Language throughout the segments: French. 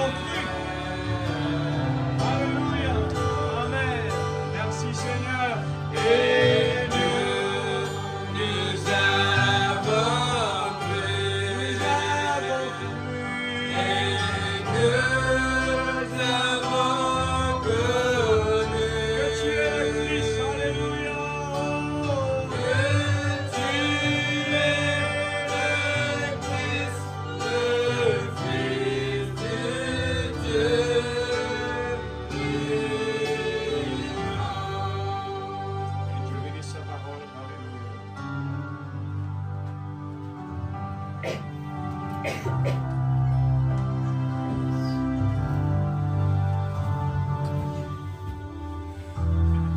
avons cru. Alléluia. Amen. Merci Seigneur. Et nous avons cru. Nous avons cru. Et nous avons connu que tu es le Christ. Alléluia. Que tu es le Christ, le Fils de Dieu. Que Dieu bénisse sa parole.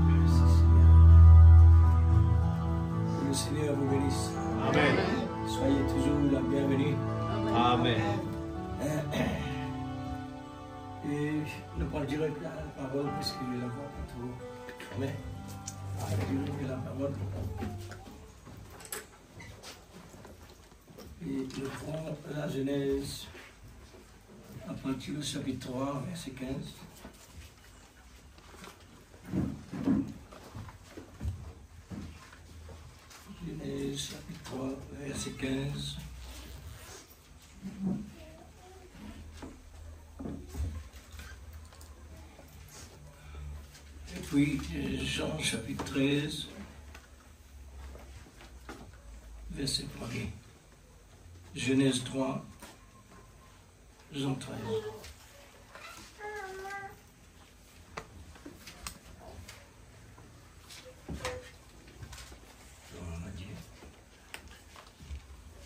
Merci Seigneur. Que le Seigneur vous bénisse. Amen. Soyez toujours la bienvenue. Amen. Et ne pas direct la parole puisque je la vois pas trop. Amen. Direct la parole. Et nous prenons la Genèse à partir du chapitre 3, verset 15. Genèse chapitre 3, verset 15. Et puis Jean chapitre 13, verset 1er. Genèse 3, Jean 13. Gloire à Dieu.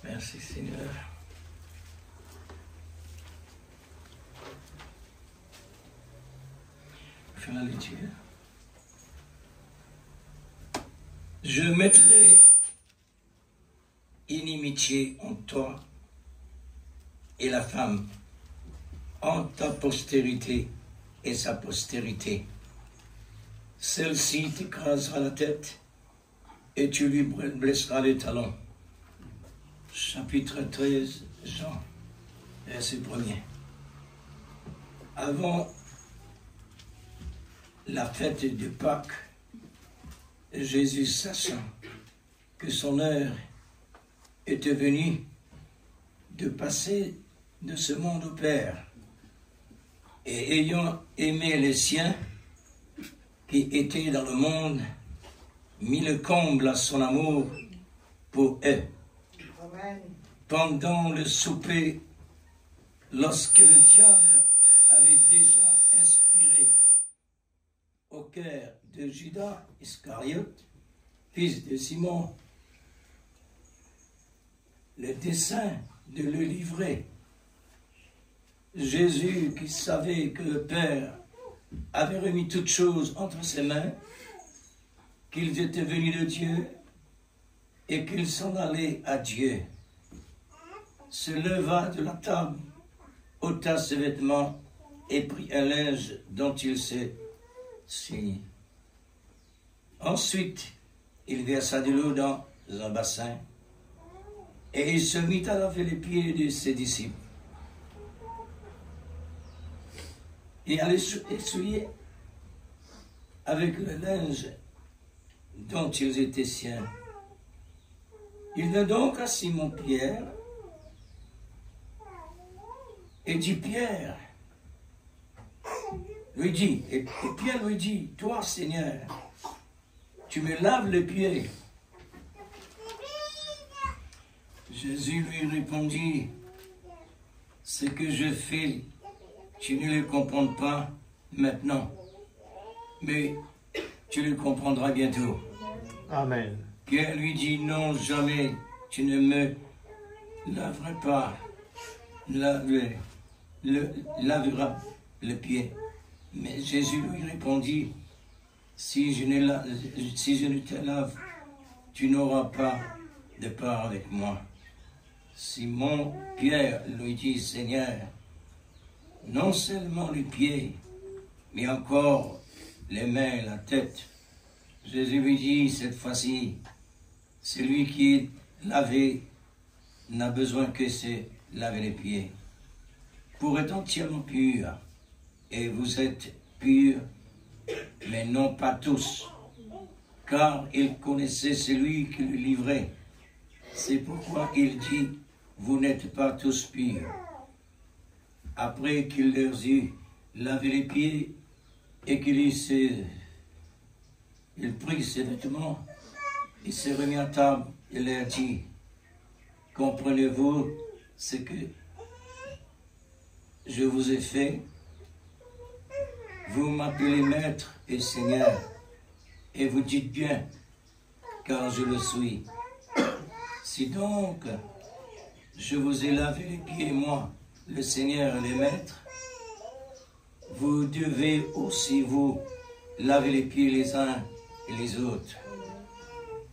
Merci Seigneur. Faire la lecture. Je mettrai inimitié en toi et la femme, en ta postérité et sa postérité. Celle-ci t'écrasera la tête et tu lui blesseras les talons. Chapitre 13, Jean, verset 1er. Avant la fête de Pâques, Jésus, sachant que son heure était venue de passer de ce monde au Père, et ayant aimé les siens qui étaient dans le monde, mit le comble à son amour pour eux. Amen. Pendant le souper, lorsque le diable avait déjà inspiré au cœur de Judas Iscariote, fils de Simon, le dessein de le livrer, Jésus, qui savait que le Père avait remis toutes choses entre ses mains, qu'ils étaient venus de Dieu et qu'ils s'en allaient à Dieu, se leva de la table, ôta ses vêtements et prit un linge dont il s'est ceint. Ensuite, il versa de l'eau dans un bassin et il se mit à laver les pieds de ses disciples et à les essuyer avec le linge dont ils étaient siens. Il vint donc à Simon-Pierre et dit, Pierre, lui dit, et Pierre lui dit, toi Seigneur, tu me laves les pieds. Jésus lui répondit, ce que je fais, tu ne le comprends pas maintenant, mais tu le comprendras bientôt. Amen. Pierre lui dit, non, jamais, tu ne me laveras pas, laveras le pied. Mais Jésus lui répondit, si je ne te lave, tu n'auras pas de part avec moi. Simon Pierre lui dit, Seigneur, non seulement les pieds, mais encore les mains et la tête. Jésus lui dit, cette fois-ci, celui qui est lavé n'a besoin que se laver les pieds. pour être entièrement pur. Et vous êtes purs, mais non pas tous, car il connaissait celui qui le livrait. C'est pourquoi il dit, vous n'êtes pas tous purs. Après qu'il leur eut lavé les pieds et qu'il prit ses vêtements, il s'est remis à table et leur dit, comprenez-vous ce que je vous ai fait? Vous m'appelez maître et seigneur, et vous dites bien, car je le suis. Si donc je vous ai lavé les pieds, moi, le Seigneur et les maîtres, vous devez aussi vous laver les pieds les uns et les autres.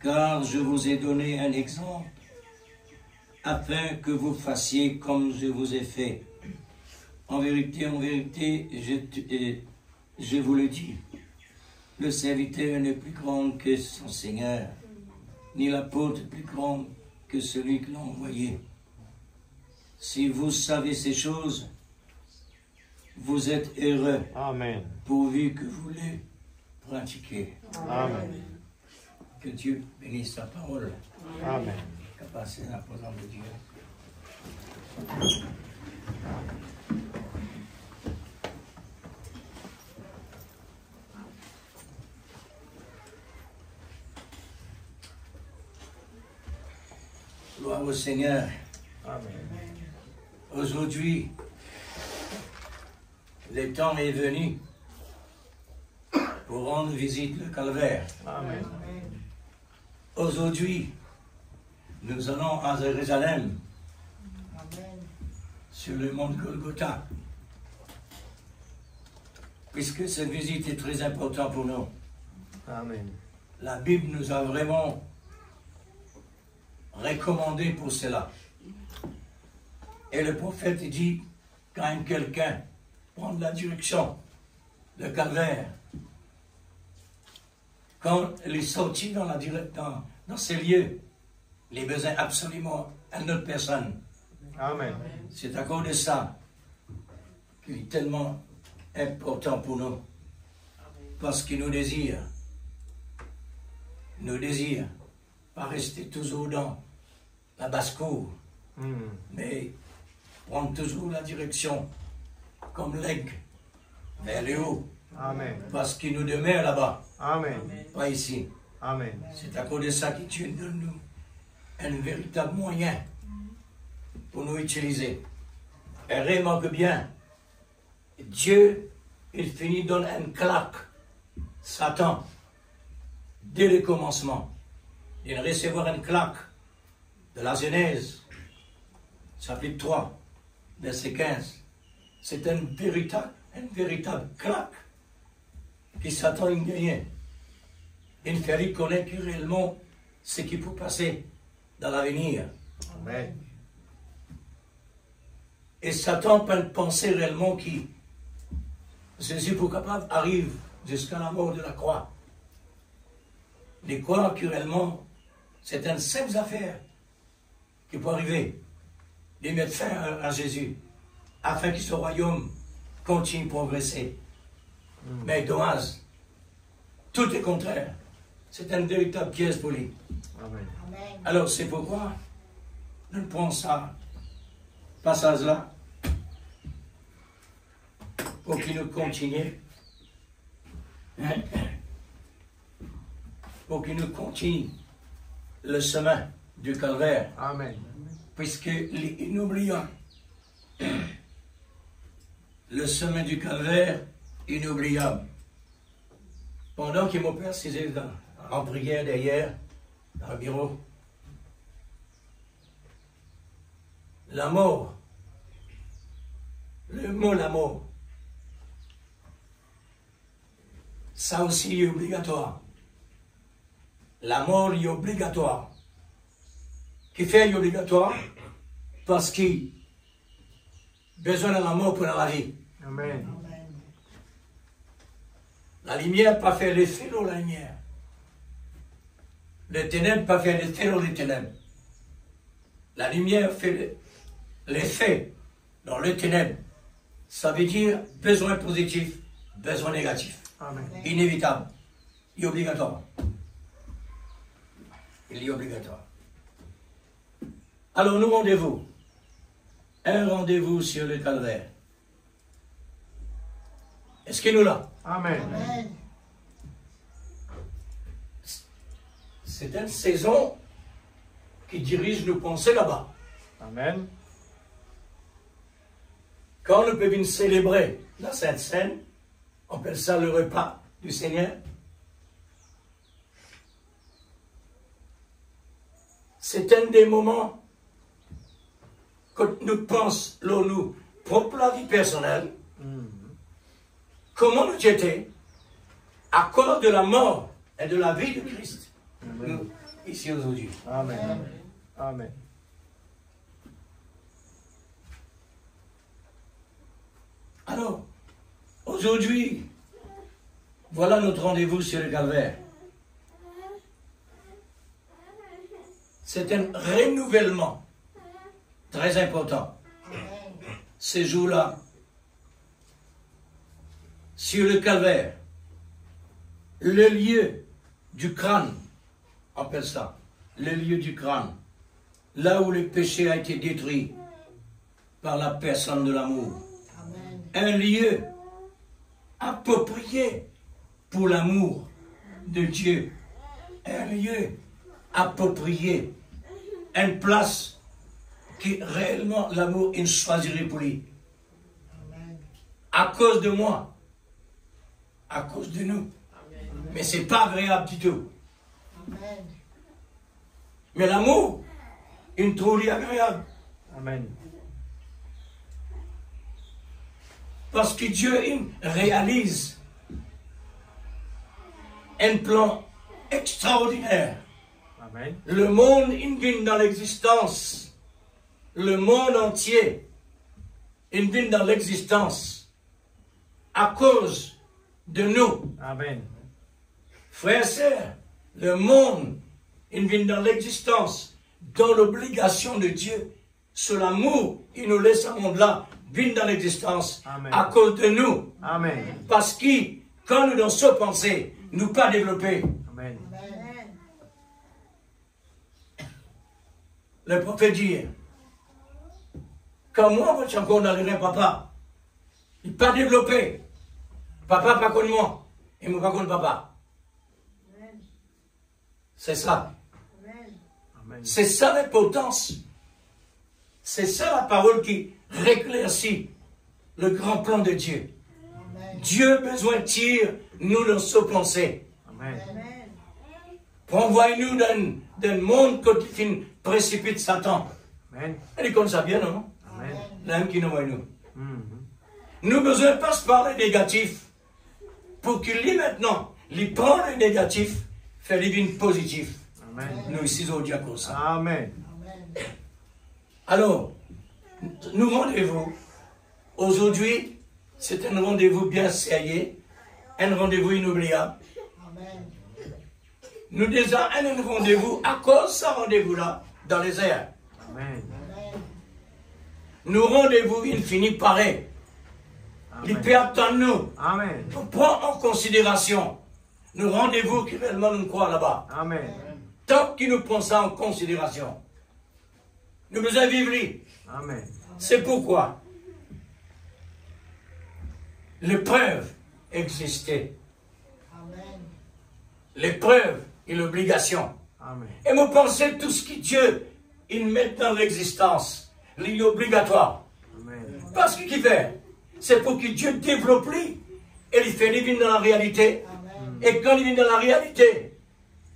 Car je vous ai donné un exemple, afin que vous fassiez comme je vous ai fait. En vérité, je vous le dis, le serviteur n'est plus grand que son Seigneur, ni l'apôtre plus grand que celui qui l'a envoyé. Si vous savez ces choses, vous êtes heureux. Amen. Pourvu que vous les pratiquiez. Amen. Que Dieu bénisse sa parole. Amen. Qu'à passer la présence de Dieu. Gloire au Seigneur. Amen. Aujourd'hui, le temps est venu pour rendre visite le calvaire. Amen. Aujourd'hui, nous allons à Jérusalem, sur le mont Golgotha, puisque cette visite est très importante pour nous. Amen. La Bible nous a vraiment recommandé pour cela. Et le prophète dit, quand quelqu'un prend la direction, le calvaire, quand il est sorti dans ces lieux, il a besoin absolument d'une autre personne. Amen. C'est à cause de ça qu'il est tellement important pour nous. Parce qu'il nous désire pas rester toujours dans la basse-cour, mais prendre toujours la direction comme l'aigle vers le haut. Amen. Parce qu'il nous demeure là-bas, Amen. pas ici. Amen. C'est à cause de ça que Dieu donne nous un véritable moyen pour nous utiliser. Et remarque bien, Dieu, il finit de donner une claque, Satan, dès le commencement. Il recevoir une claque de la Genèse, chapitre 3, verset 15. C'est une véritable claque que Satan a gagné. Il fait reconnaître réellement ce qui peut passer dans l'avenir. Amen. Et Satan peut penser réellement que Jésus, pour capable, arrive jusqu'à la mort de la croix. De croire que réellement, c'est une simple affaire qui peut arriver, de mettre fin à Jésus, afin que ce royaume continue de progresser. Mais dommage, tout est contraire. C'est une véritable pièce pour lui. Amen. Alors c'est pourquoi nous prenons ça, passage-là, pour qu'il nous continue, pour qu'il nous continue le chemin du calvaire, Amen. puisque est inoubliable. Le chemin du calvaire, inoubliable. Pendant qu'il m'a précisé en prière d'ailleurs, dans le bureau, la mort, le mot la mort, ça aussi est obligatoire. La mort est obligatoire. Qui fait est obligatoire? Parce qu'il a besoin de la mort pour la vie. Amen. La lumière pas faire l'effet dans la lumière. Les ténèbres pas faire l'effet dans les ténèbres. La lumière fait l'effet dans les ténèbres. Ça veut dire besoin positif, besoin négatif. Amen. Inévitable. Il est obligatoire. Il est obligatoire. Alors nous rendez-vous. Un rendez-vous sur le calvaire. Est-ce qu'il nous l'a? Amen. C'est une saison qui dirige nos pensées là-bas. Amen. Quand nous pouvons célébrer la Sainte Seine, on appelle ça le repas du Seigneur. C'est un des moments que nous pensons, nous, propre la vie personnelle, comment nous étions à cause de la mort et de la vie de Christ, nous, ici aujourd'hui. Amen. Amen. Alors, aujourd'hui, voilà notre rendez-vous sur le calvaire. C'est un renouvellement très important. Ces jours-là, sur le calvaire, le lieu du crâne, on appelle ça, le lieu du crâne, là où le péché a été détruit par la personne de l'amour. Un lieu approprié pour l'amour de Dieu. Un lieu approprié. Une place qui réellement l'amour il choisirait pour lui. À cause de moi. À cause de nous. Mais ce n'est pas agréable du tout. Mais l'amour, il trouve agréable. Amen. Parce que Dieu il réalise un plan extraordinaire. Amen. Le monde il vient dans l'existence. Le monde entier il vient dans l'existence à cause de nous. Amen. Frères et sœurs, le monde il vient dans l'existence dans l'obligation de Dieu. Sur l'amour, il nous laisse un monde-là vient dans l'existence à cause de nous. Amen. Parce que quand nous dans ce pensée, nous pas développés. Amen. Le prophète dit, quand moi, je suis encore dans le rêve, papa, il n'est pas développé. Papa pas connu moi, et moi pas connu papa. C'est ça. C'est ça l'importance. C'est ça la parole qui réclaircit le grand plan de Dieu. Amen. Dieu besoin de tirer nous dans ce pensée. Amen. Pour envoyer nous dans un monde qui précipite Satan. Amen. Elle est comme ça bien, non? Amen. L'âme qui nous voit nous. Nous besoin de passer par le négatif pour qu'il lit maintenant, il prend le négatif, fait le positif. Amen. Nous ici au diacre ça. Amen. Alors, nous rendez-vous. Aujourd'hui, c'est un rendez-vous bien sérieux, un rendez-vous inoubliable. Amen. Nous disons un rendez-vous à cause de ce rendez-vous-là dans les airs. Amen. Nous rendez-vous, il finit pareil. Il peut attendre nous. Amen. Pour prendre en considération nous rendez-vous qui réellement nous croient là-bas. Amen. Tant qu'il nous prend ça en considération, nous besoin vivre. Amen. C'est pourquoi l'épreuve existait. L'épreuve est l'obligation. Et vous pensez tout ce que Dieu il met dans l'existence, il est obligatoire. Amen. Parce qu'il fait, c'est pour que Dieu développe lui et il fait vivre dans la réalité. Amen. Et quand il vit dans la réalité,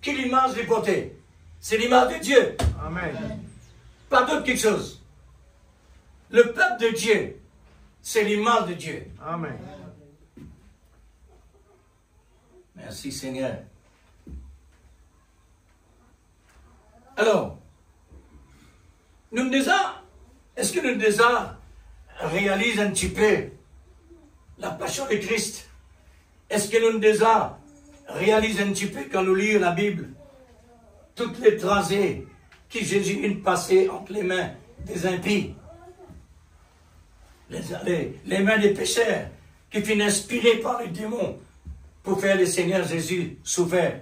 qui l'image est portée? C'est l'image de Dieu. Amen. Pas d'autre quelque chose. Le peuple de Dieu, c'est l'image de Dieu. Amen. Merci Seigneur. Alors, nous déjà, est-ce que nous déjà réalisons un petit peu la passion de Christ? Est-ce que nous déjà réalisons un petit peu quand nous lisons la Bible, toutes les tracés que Jésus a passées entre les mains des impies? les mains des pécheurs qui finissent inspirés par les démons pour faire le Seigneur Jésus souffert.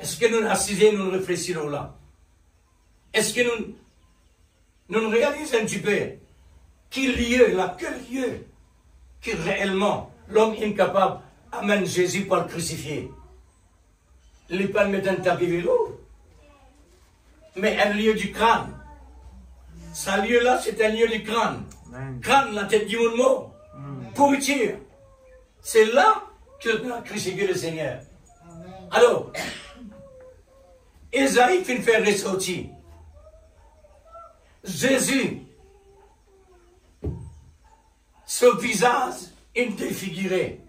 Est-ce que nous assisons, nous réfléchissons là? Est-ce que nous réalisons un petit peu quel lieu qui réellement l'homme incapable amène Jésus pour le crucifier? Il n'est pas le mettre un tapis vélo, mais un lieu du crâne. Ce lieu-là, c'est un lieu du crâne. Amen. Crâne, la tête du monde mort. Pourriture. C'est là que a crucifié le Seigneur. Alors, Ésaïe finit faire ressortir Jésus, ce visage est défiguré.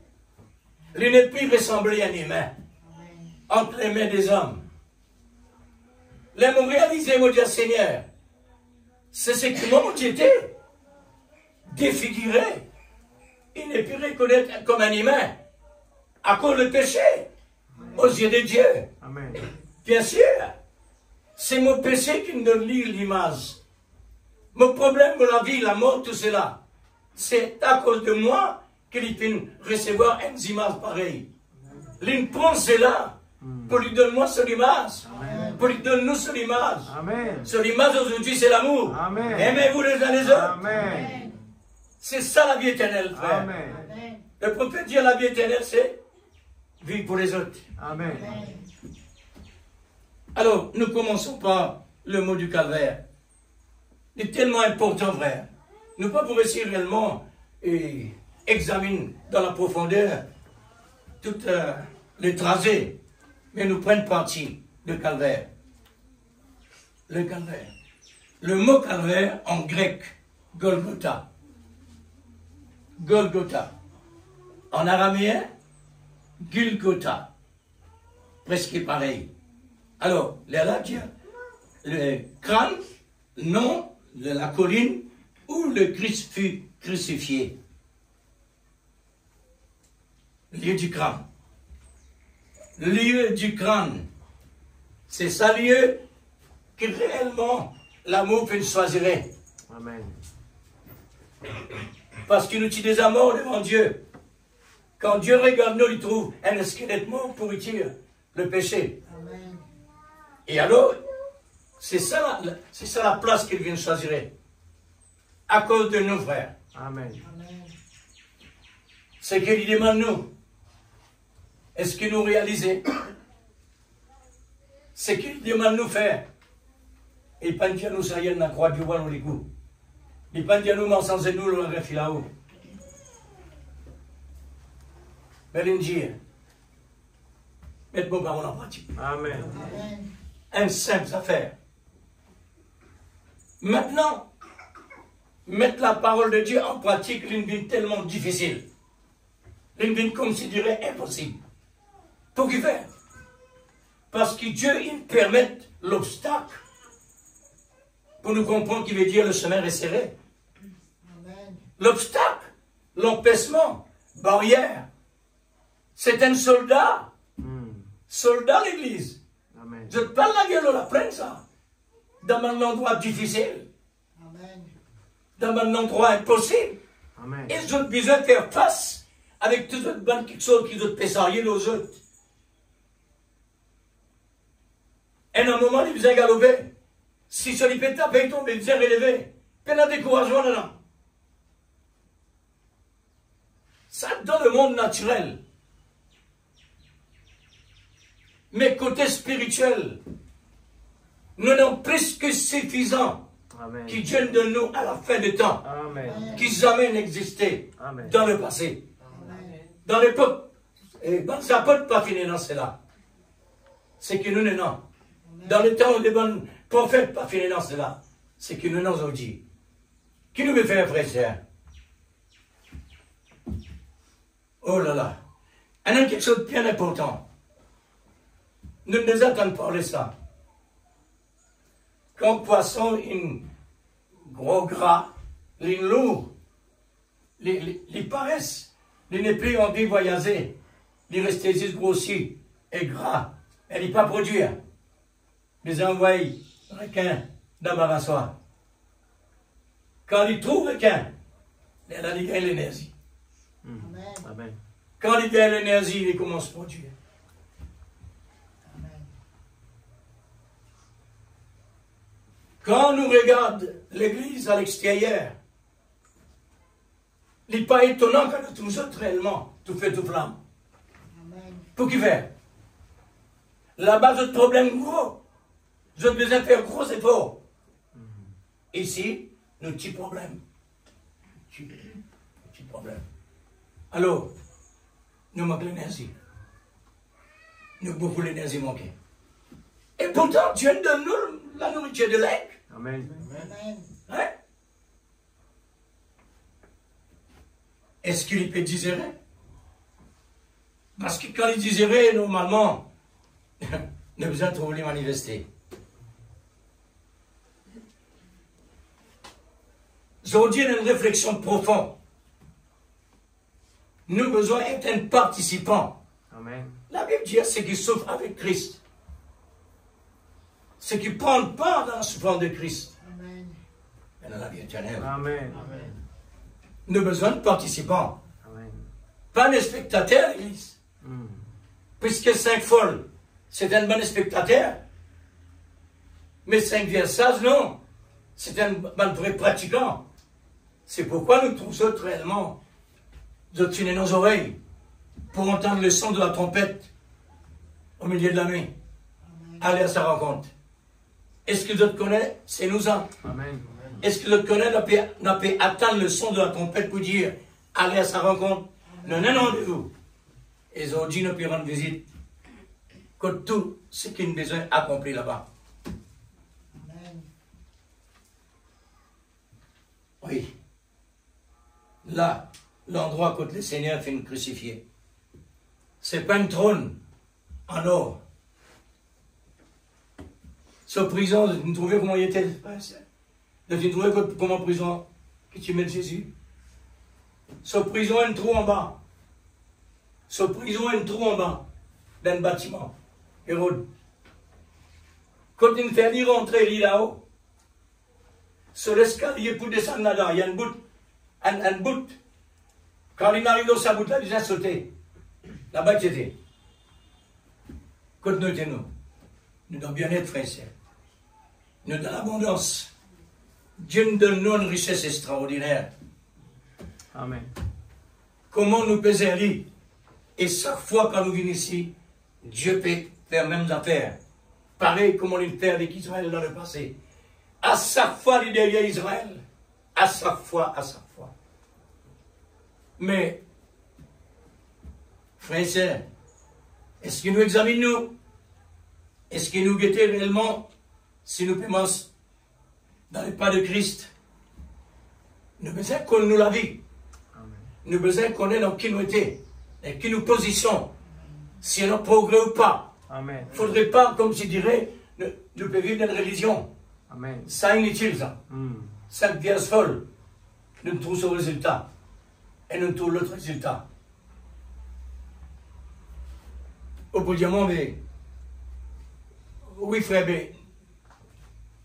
Il n'est plus ressemblé à un humain entre les mains des hommes. Les m'ont réalisé, mon Dieu Seigneur, c'est ce que mon Dieu était défiguré. Il n'est plus reconnaître comme un humain à cause du péché aux yeux de Dieu. Amen. Bien sûr, c'est mon péché qui me donne l'image. Mon problème de la vie, la mort, tout cela, c'est à cause de moi qu'il peut recevoir une image pareille. Il prend cela pour lui donner moi son image, pour lui donner nous son image. Amen. Son image aujourd'hui, c'est l'amour. Amen. Aimez-vous les uns les autres. Amen. C'est ça la vie éternelle, frère. Amen. Le prophète dit la vie éternelle, c'est vivre pour les autres. Amen. Alors, nous commençons par le mot du calvaire. Il est tellement important, frère. Nous pas pour essayer réellement examiner dans la profondeur toutes les tracés, mais nous prenons parti de calvaire. Le calvaire. Le mot calvaire en grec, Golgotha. Golgotha. En araméen, Gulgotha. Presque pareil. Alors, là, le crâne, nom de la colline où le Christ fut crucifié. Lieu du crâne. Lieu du crâne. C'est ça lieu que réellement l'amour peut nous choisir. Amen. Parce qu'il nous tue des amours devant Dieu. Quand Dieu regarde nous, il trouve un squelette mort pour pourriture, le péché. Amen. Et alors, c'est ça la place qu'il vient choisir. À cause de nous, frères. Amen. Amen. Ce qu'il demande nous. Est-ce que nous réalisons ce qu'il demande nous faire? Et pas dire nous ça y est, la croix du roi dans les coups. Et pas dire nous mensonges nous le refil là-haut. Mais l'injire. Mettez-moi parole en pratique. Amen. Amen. Une simple affaire. Maintenant, mettre la parole de Dieu en pratique, l'une vie tellement difficile. L'une vie considérée impossible. Pour qu'il fait? Parce que Dieu, il permet l'obstacle pour nous comprendre qu'il veut dire le chemin est serré. Amen. L'obstacle, l'empêchement, barrière, c'est un soldat. Soldat l'église. Amen. Je te parle la gueule de la plaine, ça. Dans un endroit difficile. Amen. Dans un endroit impossible. Amen. Ils ont besoin de faire face avec toutes les bonnes choses qu'ils ont péssariées aux autres. Et à un moment, ils besoin galoper. Si sur les pétards, ils tombent, ils besoin relever. Puis il y a un découragement dedans. Ça, dans le monde naturel. Mais côté spirituel, nous n'avons plus que suffisant Amen. qui Dieu donne nous à la fin du temps, Amen. qui jamais n'existait Amen. dans le passé. Amen. Dans l'époque, et ça ne peut pas finir dans cela. C'est que nous n'avons. Dans le temps où les bons prophètes pas finir dans cela. C'est que nous n'avons dit. Qui nous veut faire, frère et sœur? Oh là là. Il y a quelque chose de bien important. Nous ne nous attendons pas de ça. Quand poisson, une gros gras, les lourds, les paraissent, les n'est plus envie de voyager, les restent juste grossis et gras, et ne pas produire. Les envoient requins dans ma rassoir. Quand ils trouvent requin, Elle a gagne l'énergie. Amen. Amen. Quand il gagne l'énergie, il commence à produire. Amen. Quand on nous regarde l'église à l'extérieur, il n'est pas étonnant que nous autres réellement, tout fait tout flamme. Amen. Pour qui faire? Là-bas, votre problème gros. Vous avez besoin de faire gros efforts. Ici, nos petits problèmes. Petits problèmes. Alors, nous manquons l'énergie. Nous beaucoup l'énergie manquée. Et pourtant, Dieu nous donne la nourriture de l'aigle. Amen. Amen. Hein? Est-ce qu'il peut digérer? Parce que quand il digérait, normalement, nous avons besoin de trouver les manifester. Aujourd'hui, une réflexion profonde. Nous avons besoin d'être un participant. Amen. La Bible dit ceux qui souffrent avec Christ. Ceux qui prennent part dans la souffrance de Christ. Amen. Et dans la vie éternelle. Amen. Nous avons besoin de participants. Amen. Pas de spectateurs, l'église. Mm. Puisque 5 folles, c'est un bon spectateur. Mais 5 versages, non. C'est un bon vrai pratiquant. C'est pourquoi nous tous autres réellement de tenir nos oreilles pour entendre le son de la trompette au milieu de la nuit. Aller à sa rencontre. Est-ce que d'autres connaissent? C'est nous en. Amen. Est-ce que d'autres connaissent n'a pas attendre le son de la trompette pour dire aller à sa rencontre? Non, non, non, rendez-vous. Et aujourd'hui, nous pouvons rendre visite. Que tout ce qui nous besoin accompli là-bas. Amen. Oui. Là, l'endroit où le Seigneur fait nous crucifier. C'est pas un trône en or. Ce prison, vous trouvez comment il était? Vous trouvez comment prison que tu mets Jésus? Ce prison a un trou en bas. Ce prison a un trou en bas d'un bâtiment. Hérode. Quand il fait y rentrer, il est là-haut. Sur l'escalier pour descendre là-dedans, il y a une bout. Un bout. Quand il arrive dans sa bout là, il a sauté. Là-bas, il était. Quand nous étions, nous devons bien être, frères et sœurs. Nous dans l'abondance. Dieu nous donne une richesse extraordinaire. Amen. Comment nous peser lui? Et chaque fois quand nous venons ici, Dieu peut faire même affaires. Pareil comme on le fait avec Israël dans le passé. À chaque fois, il est derrière Israël. À chaque fois, à chaque fois. Mais, frères et sœurs, est-ce que nous examinons? Est-ce que nous guettons réellement si nous pensons dans les pas de Christ? Nous avons besoin qu'on nous la vie. Nous avons besoin qu'on ait dans qui nous étions et qui nous position. Si on a progrès ou pas. Amen. Il ne faudrait pas, comme je dirais, nous pouvons vivre dans une religion. Amen. Ça inutile, ça. Mm. 5 pièces folles. Nous trouvons ce résultat. Et nous trouvons l'autre résultat. Au bout du moment, mais. Oui, frère, mais.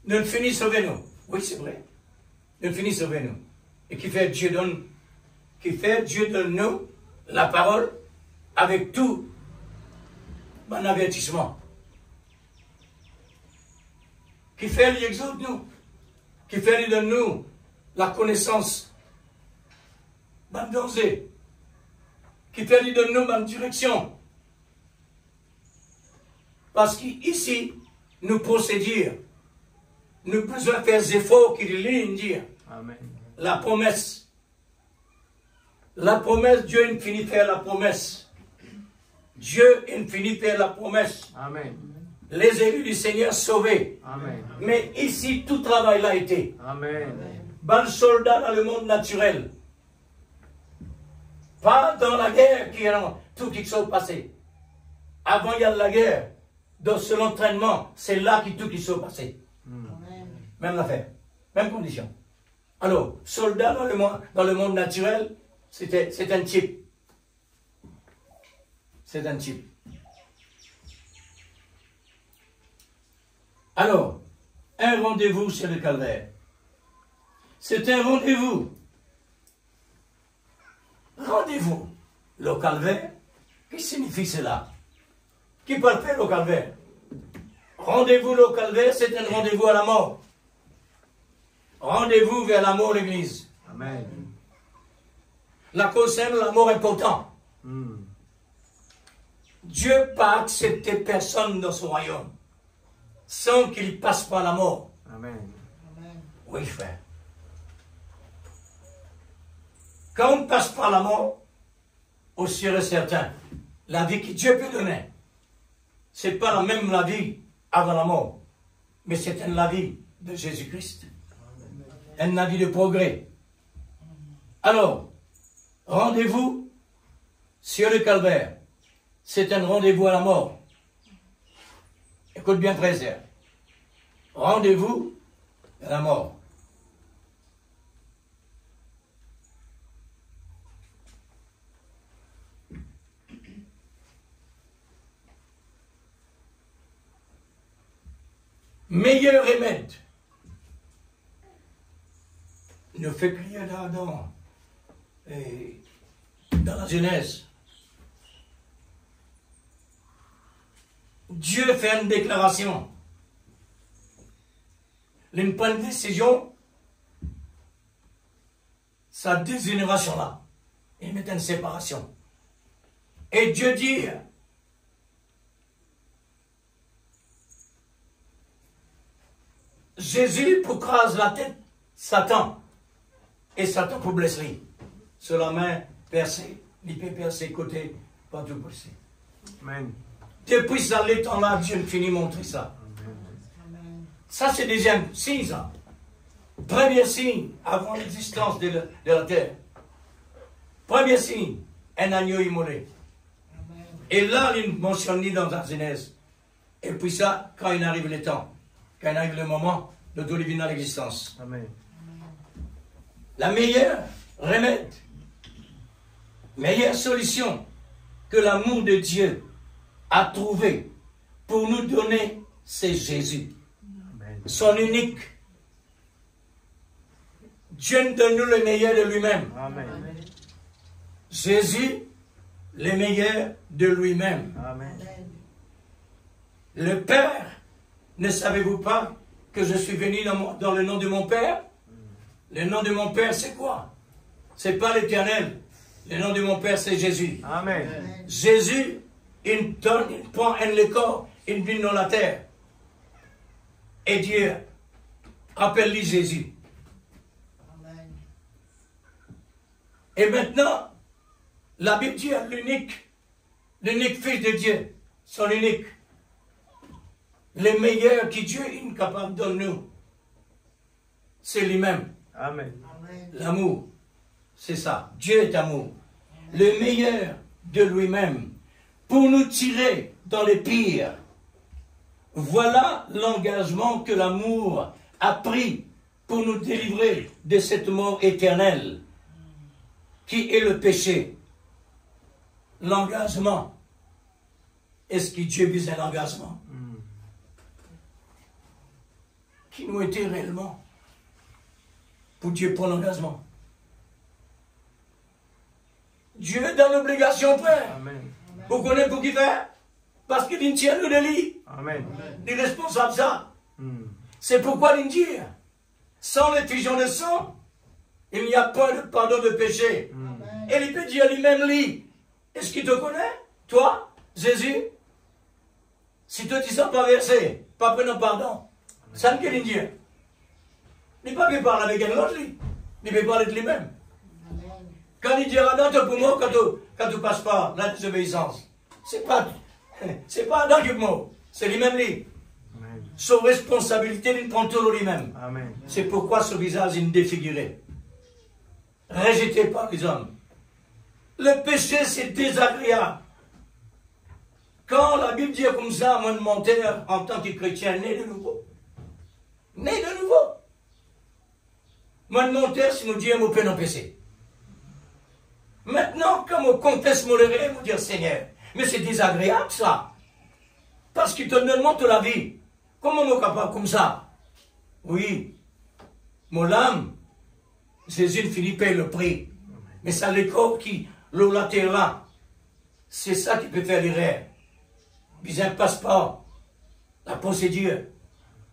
Nous finissons sauver nous. Oui, c'est vrai. Nous finissons sauver nous. Et qui fait Dieu donne nous la parole avec tout mon avertissement. Qui fait l'exode nous. Qui fait de nous la connaissance. Bonne danger. Qui fait de nous bonne direction. Parce qu'ici, nous procédons. Nous besoin faire des efforts qui lignent dire. Amen. La promesse. La promesse, Dieu ne finit faire la promesse. Dieu ne finit faire la promesse. Amen. Les élus du Seigneur sauvés. Amen. Mais ici, tout travail l'a été. Amen. Bon soldat dans le monde naturel. Pas dans la guerre qui est tout qui s'est passé. Avant, il y a la guerre. Dans ce entraînement, c'est là que tout qui s'est passé. Amen. Même affaire, même condition. Alors, soldat dans le monde naturel, c'est un type. C'est un type. Alors, un rendez-vous sur le calvaire. C'est un rendez-vous rendez-vous le calvaire. Qu'est-ce que signifie cela? Qui peut le faire le calvaire? Rendez-vous le calvaire, c'est un rendez-vous à la mort. Rendez-vous vers la mort, l'Église. Amen. La cause c'est la mort important. Dieu n'a pas accepté personne dans son royaume sans qu'il passe par la mort. Amen. Amen. Oui, frère. Quand on passe par la mort, au sûr et certain, la vie que Dieu peut donner, ce n'est pas la même la vie avant la mort, mais c'est la vie de Jésus-Christ. La vie de progrès. Alors, rendez-vous sur le calvaire. C'est un rendez-vous à la mort. Écoute bien, frère. Rendez-vous à la mort. Meilleur remède. Ne fait crier là dans la Genèse. Dieu fait une déclaration. Il prend une décision. Sa désuniration là. Il met une séparation. Et Dieu dit, Jésus pour craser la tête, Satan. Et Satan pour blesser. Sur la main percée, il peut percer côté, pas tout percer. Amen. Depuis ça, les temps-là, Dieu me finit de montrer ça. Amen. Ça, c'est deuxième signe, ça. Premier signe, avant l'existence de la terre. Premier signe, un agneau immolé. Amen. Et là, il mentionne dans la Genèse. Et puis ça, quand il arrive le temps, quand il arrive le moment de tout diviner à l'existence. Amen. La meilleure remède, meilleure solution que l'amour de Dieu a trouvé pour nous donner, c'est Jésus. Amen. Son unique. Dieu nous donne le meilleur de lui-même. Amen. Jésus, le meilleur de lui-même. Amen. Amen. Le Père, ne savez-vous pas que je suis venu dans le nom de mon Père? Le nom de mon Père, c'est quoi? C'est pas l'Éternel. Le nom de mon Père, c'est Jésus. Amen. Amen. Jésus, il prend le corps, il vient dans la terre. Et Dieu appelle-lui Jésus. Amen. Et maintenant, la Bible dit l'unique Fils de Dieu, son unique, le meilleur que Dieu est capable de nous, c'est lui-même. Amen. Amen. L'amour, c'est ça. Dieu est amour. Le meilleur de lui-même pour nous tirer dans les pires. Voilà l'engagement que l'amour a pris pour nous délivrer de cette mort éternelle qui est le péché. L'engagement. Est-ce que Dieu vise un engagement qui nous était réellement pour Dieu prendre l'engagement? Dieu est dans l'obligation, frère. Amen. Vous connaissez pour qui faire? Parce qu'il tient nous de lui. Amen. Il est responsable ça. Mm. C'est pourquoi il dit, sans l'effusion de sang, il n'y a pas de pardon de péché. Amen. Et il peut dire lui-même, lui, est-ce qu'il te connaît? Toi, Jésus? Si toi tu ne sens pas versé, pas prenant pardon, ça ne peut dire. Il ne peut pas parler avec un autre, lui. Il peut parler de lui-même. Amen. Quand il dira non, pour moi, quand tu passes par la désobéissance, c'est pas un argument, c'est lui-même lui. Amen. Son responsabilité, il prend tout lui-même. Amen. C'est pourquoi ce visage est défiguré, rejeté par les hommes. Le péché, c'est désagréable. Quand la Bible dit comme ça, mon menteur, en tant que chrétien, né de nouveau. Né de nouveau. Mon menteur, si nous disons, on peut nous pécher. Maintenant, quand on confesse mon erreur, on dit Seigneur, mais c'est désagréable ça. Parce qu'il te demande la vie. Comment on est capable comme ça? Oui. Mon âme, Jésus finit par le prix. Mais c'est le corps qui, l'eau la terre, c'est ça qui peut faire l'erreur. Puis un passeport, la procédure,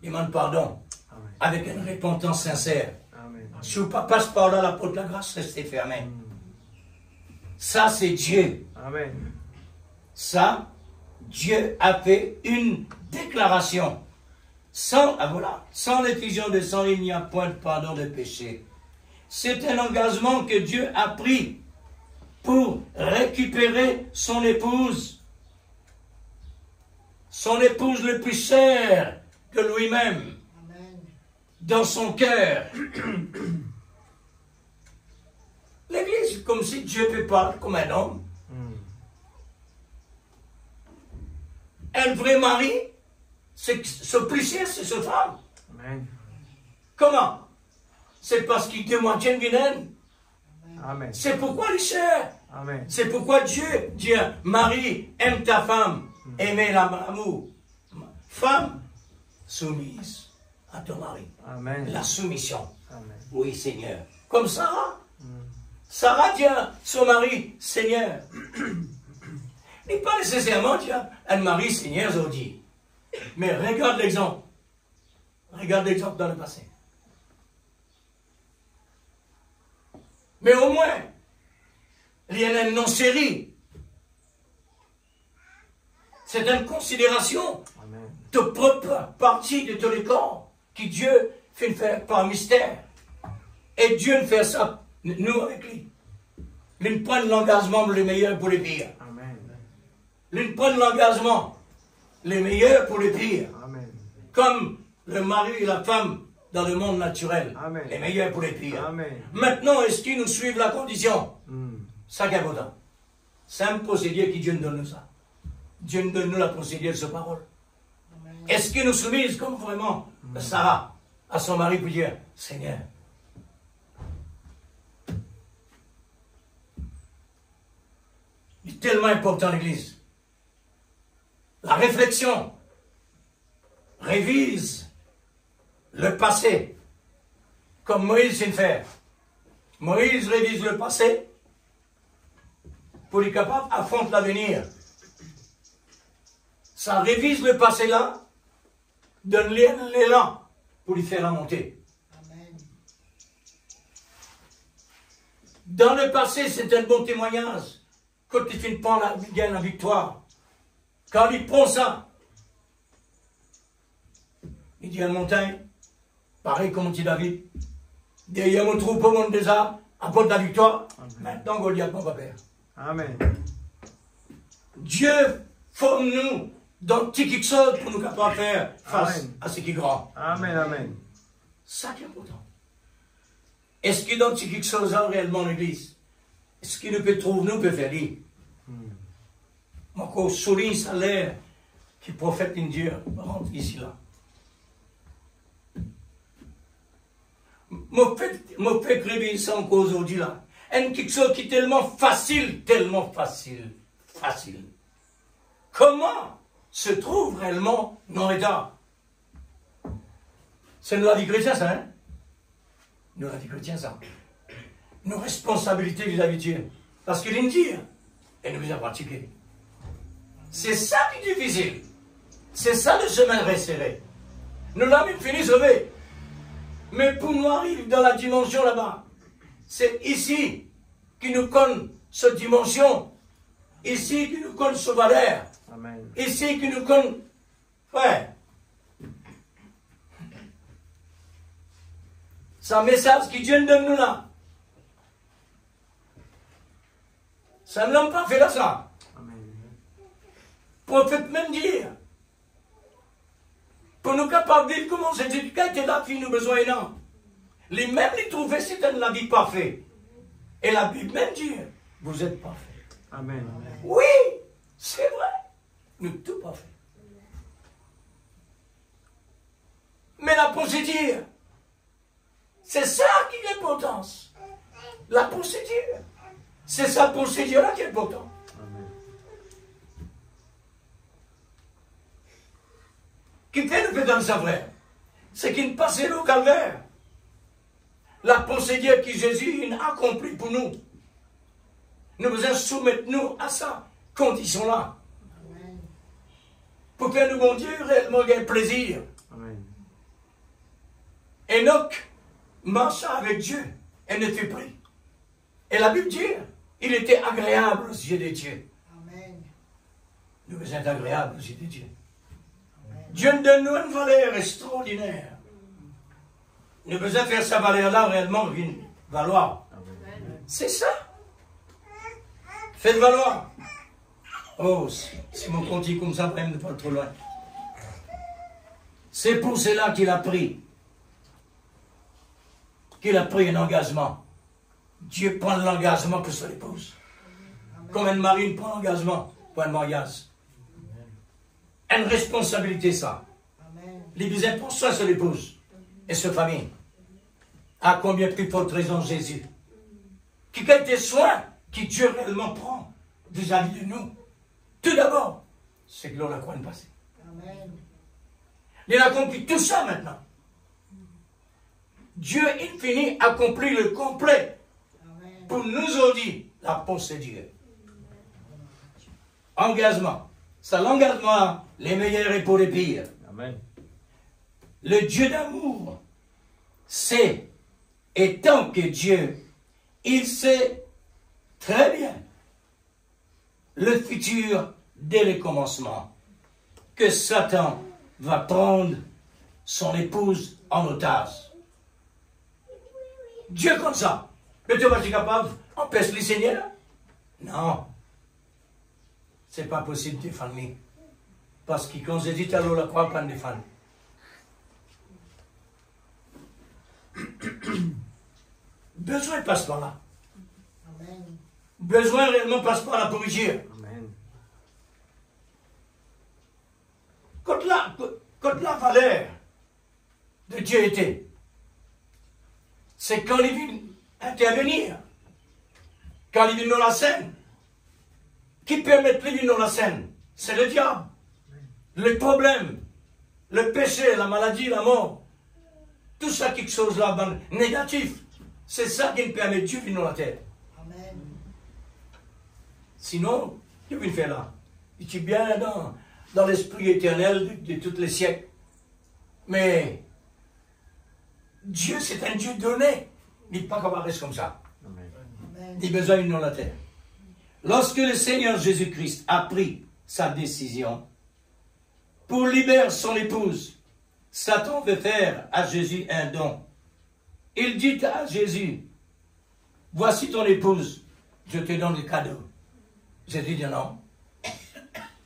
demande pardon, Amen. avec une repentance sincère. Amen. Si vous ne passez par là, la porte de la grâce reste fermée. Ça, c'est Dieu. Amen. Ça, Dieu a fait une déclaration. Sans l'effusion de sang, il n'y a point de pardon de péché. C'est un engagement que Dieu a pris pour récupérer son épouse. Son épouse le plus chère que lui-même. Amen. Dans son cœur. L'Église, comme si Dieu peut parler comme un homme. Un vrai mari, ce plus cher, c'est sa femme. Amen. Comment? C'est parce qu'il demande une vilaine. Amen. C'est pourquoi il est cher. Amen. C'est pourquoi Dieu dit, Marie, aime ta femme, aimez l'amour. Femme, soumise à ton mari. Amen. La soumission. Amen. Oui, Seigneur. Comme Sarah. Sarah dit à son mari, Seigneur. Il n'est pas nécessairement dire un mari, Seigneur, aujourd'hui. Mais regarde l'exemple. Regarde l'exemple dans le passé. Mais au moins, il y a un non-série. C'est une considération Amen. de propre partie de tous les corps que Dieu fait faire par mystère. Et Dieu ne fait ça, nous avec lui. Il prend l'engagement le meilleur pour les pires. Amen. Il prend l'engagement le meilleur pour les pires. Amen. Comme le mari et la femme dans le monde naturel. Amen. Les meilleurs pour les pires. Amen. Maintenant, est-ce qu'ils nous suivent la condition? Mm. Ça qui est important. C'est un procédé qui Dieu nous donne ça. Dieu nous donne la procédure de sa parole. Amen. Est-ce qu'ils nous soumisent comme vraiment Sarah à son mari pour dire, Seigneur, il est tellement important l'Église. La réflexion révise le passé, comme Moïse sait le faire. Moïse révise le passé pour être capable d'affronter l'avenir. Ça révise le passé là, donne l'élan pour lui faire la montée. Amen. Dans le passé, c'est un bon témoignage. Quand il finit pas gagne la victoire. Quand il prend ça, il dit à la montagne, pareil comme dit David, derrière mon troupeau, mon désert, apporte la victoire. Maintenant, Goliath ne va pas perdre. Amen. Dieu forme-nous dans quelque chose pour nous capables de faire face Amen. à ce qui est grand. Amen. Amen. Ça qui est important. Est-ce que dans quelque chose là, réellement l'Église? Est-ce qu'il peut trouver, nous peut faire lire? Moi, quand je souligne ça l'air qui prophète in Dieu, rentre ici là. Me fait créer ça encore aujourd'hui là. Et quelque chose qui est tellement facile. Facile. Comment se trouve réellement nos états? C'est nous la vie chrétienne ça, hein? Nous la vie chrétienne ça. Nos responsabilités vis-à-vis de Dieu. Parce qu'il nous dit, et nous a pratiqué. C'est ça qui est difficile. C'est ça le chemin resserré. Nous l'avons fini sauvé. Mais pour nous arriver dans la dimension là-bas, c'est ici qui nous connaît cette dimension. Ici qui nous connaît ce valeur. Amen. Ici qui nous connaît. Frère. C'est un message qui Dieu nous donne nous là. Ça ne l'a pas fait là ça. Amen. Prophète même dire. Pour nous capables de vivre comment c'est éduqué, la fille nous besoin non. Les mêmes les trouver, c'est la vie parfaite. Et la Bible même dit, vous êtes parfaits. Amen. Oui, c'est vrai. Nous sommes tout parfaits. Mais la procédure, c'est ça qui est l'importance. La procédure. C'est sa procédure-là qui est importante. Amen. Qui fait le fait dans sa frère? C'est qu'il passait au calvaire. La procédure que Jésus a accomplie pour nous. Nous devons soumettre-nous à ça, condition-là. Amen. Pour faire nous, bon Dieu, réellement gagner plaisir. Amen. Enoch marcha avec Dieu et ne fut pris. Et la Bible dit, il était agréable aux yeux de Dieu. Amen. Nous devons être agréables aux yeux de Dieu. Amen. Dieu nous donne une valeur extraordinaire. Nous devons faire sa valeur-là réellement valoir. C'est ça. Faites valoir. Oh, si mon compte comme ça, même ne pas trop loin. C'est pour cela qu'il a pris un engagement. Dieu prend l'engagement pour son épouse. Comme une marine prend l'engagement pour un mariage. Une responsabilité, ça. Amen. L'Église pour ça, son épouse et sa famille. À combien plus forte raison Jésus? Qui a des soins que Dieu réellement prend vis-à-vis de nous. Tout d'abord, c'est que l'on la croix passée. Amen. Il a accompli tout ça maintenant. Dieu, il finit, accomplit le complet. Amen. Pour nous aujourd'hui, la procédure. Engagement. Ça, l'engagement, les meilleurs et pour les pires. Amen. Le Dieu d'amour sait, et tant que Dieu, il sait très bien le futur dès le commencement, que Satan va prendre son épouse en otage. Dieu comme ça. Mais tu vas être capable d'empêcher les Seigneurs? Non. C'est pas possible de défendre. Parce que quand j'ai dit à l'eau, la croix, pas de défendre. Besoin passe par là. Amen. Besoin réellement passe par la pourriture. Amen. Quand la valeur de Dieu était, c'est quand il vient intervenir, quand il vient dans la scène. Qui peut mettre lui dans la scène? C'est le diable. Le problème, le péché, la maladie, la mort, tout ça, quelque chose là, négatif, c'est ça qui permet Dieu de venir dans la terre. Amen. Sinon, qu'est-ce qu'il fait là? Il est bien dans l'esprit éternel de tous les siècles. Mais Dieu, c'est un Dieu donné. Il n'est pas capable de rester comme ça. Amen. Amen. Il a besoin de venir dans la terre. Lorsque le Seigneur Jésus-Christ a pris sa décision pour libérer son épouse, Satan veut faire à Jésus un don. Il dit à Jésus, voici ton épouse, je te donne le cadeau. Jésus dit non.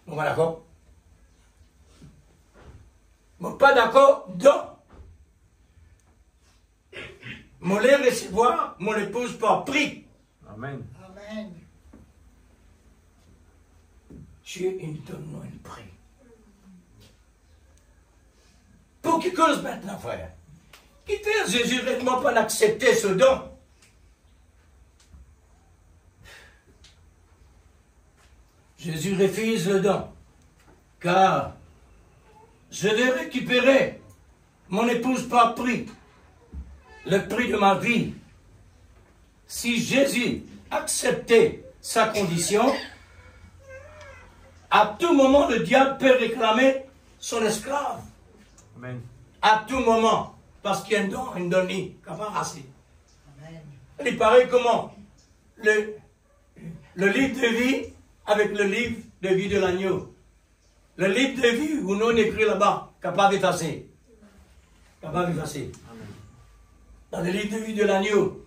On va d'accord? Bon, pas d'accord, don. Mon les recevoir, mon épouse par prix. Amen. Amen. Dieu, il donne nous un prix. Pour qui cause maintenant, frère? Qui fait Jésus réellement pas accepter ce don? Jésus refuse le don. Car je vais récupérer mon épouse par prix. Le prix de ma vie. Si Jésus acceptait sa condition, à tout moment, le diable peut réclamer son esclave. Amen. À tout moment. Parce qu'il y a un don, une donnée, capable assez. Amen. Il paraît comment? Le livre de vie avec le livre de vie de l'agneau. Le livre de vie où non écrit là-bas, capable d'effacer. Capable d'effacer. Amen. Dans le livre de vie de l'agneau,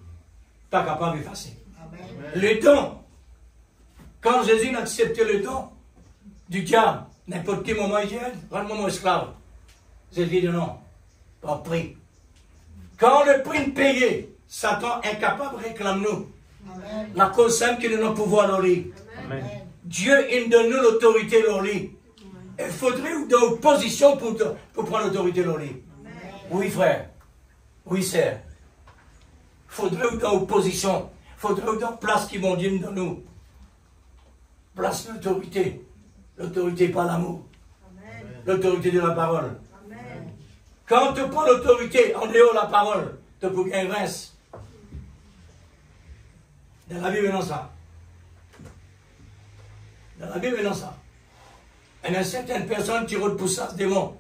pas capable d'effacer. Amen. Le don. Quand Jésus a accepté le don du diable, n'importe quel moment il dit, rends-moi mon esclave. Jésus dit non, pas prix. Quand le prix est payé, Satan incapable réclame nous. Amen. La cause simple qu'il nous pouvoir dans lui. Amen. Dieu, il donne nous l'autorité dans lui. Il faudrait une position pour prendre l'autorité dans lui. Oui, frère. Oui, sœur. Il faudrait une opposition. Il faudrait une place qui vont dire dans nous. Place l'autorité. L'autorité par l'amour. L'autorité de la parole. Quand tu prends l'autorité en dehors de la parole, tu peux gagner rince. Dans la Bible, non ça. Dans la Bible, non ça. Il y a certaines personnes qui repoussent ce démon.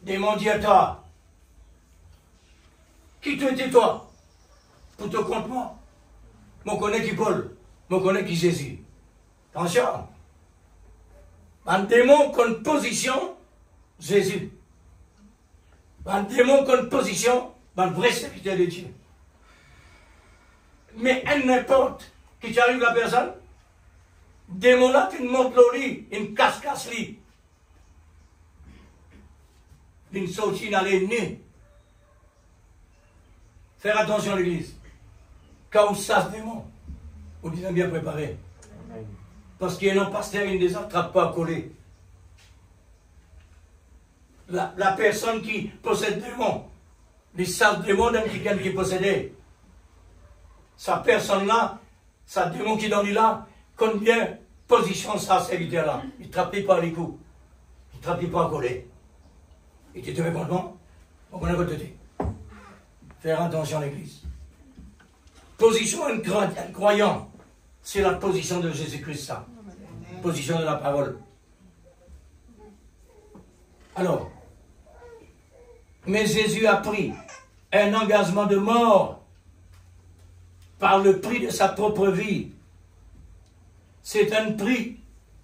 Démon dit à toi, qui te était toi pour te compte moi? Je connais qui Paul, je connais qui Jésus. Attention. Un démon comme position, Jésus. Un démon comme position, un vrai serviteur de Dieu. Mais n'importe qui t'arrive la personne, démon là, tu montes l'oli, une casse-casse-lit. Une sortie dans les nez. Faire attention à l'église. Quand on chasse des démons, on dit bien préparé. Parce qu'il y a un pasteur, il ne les attrape pas à coller. La personne qui possède des démons, les chasse des démons d'un quelqu'un qui possédait. Sa personne-là, sa démon qui donne là, combien position sa serviteur-là. Il ne trappe pas les coups. Il ne trappe pas à coller. Et tu te mets content, on connaît votre tête. Faire attention à l'église. Position un croyant, c'est la position de Jésus-Christ, ça. Position de la parole. Alors, mais Jésus a pris un engagement de mort par le prix de sa propre vie. C'est un prix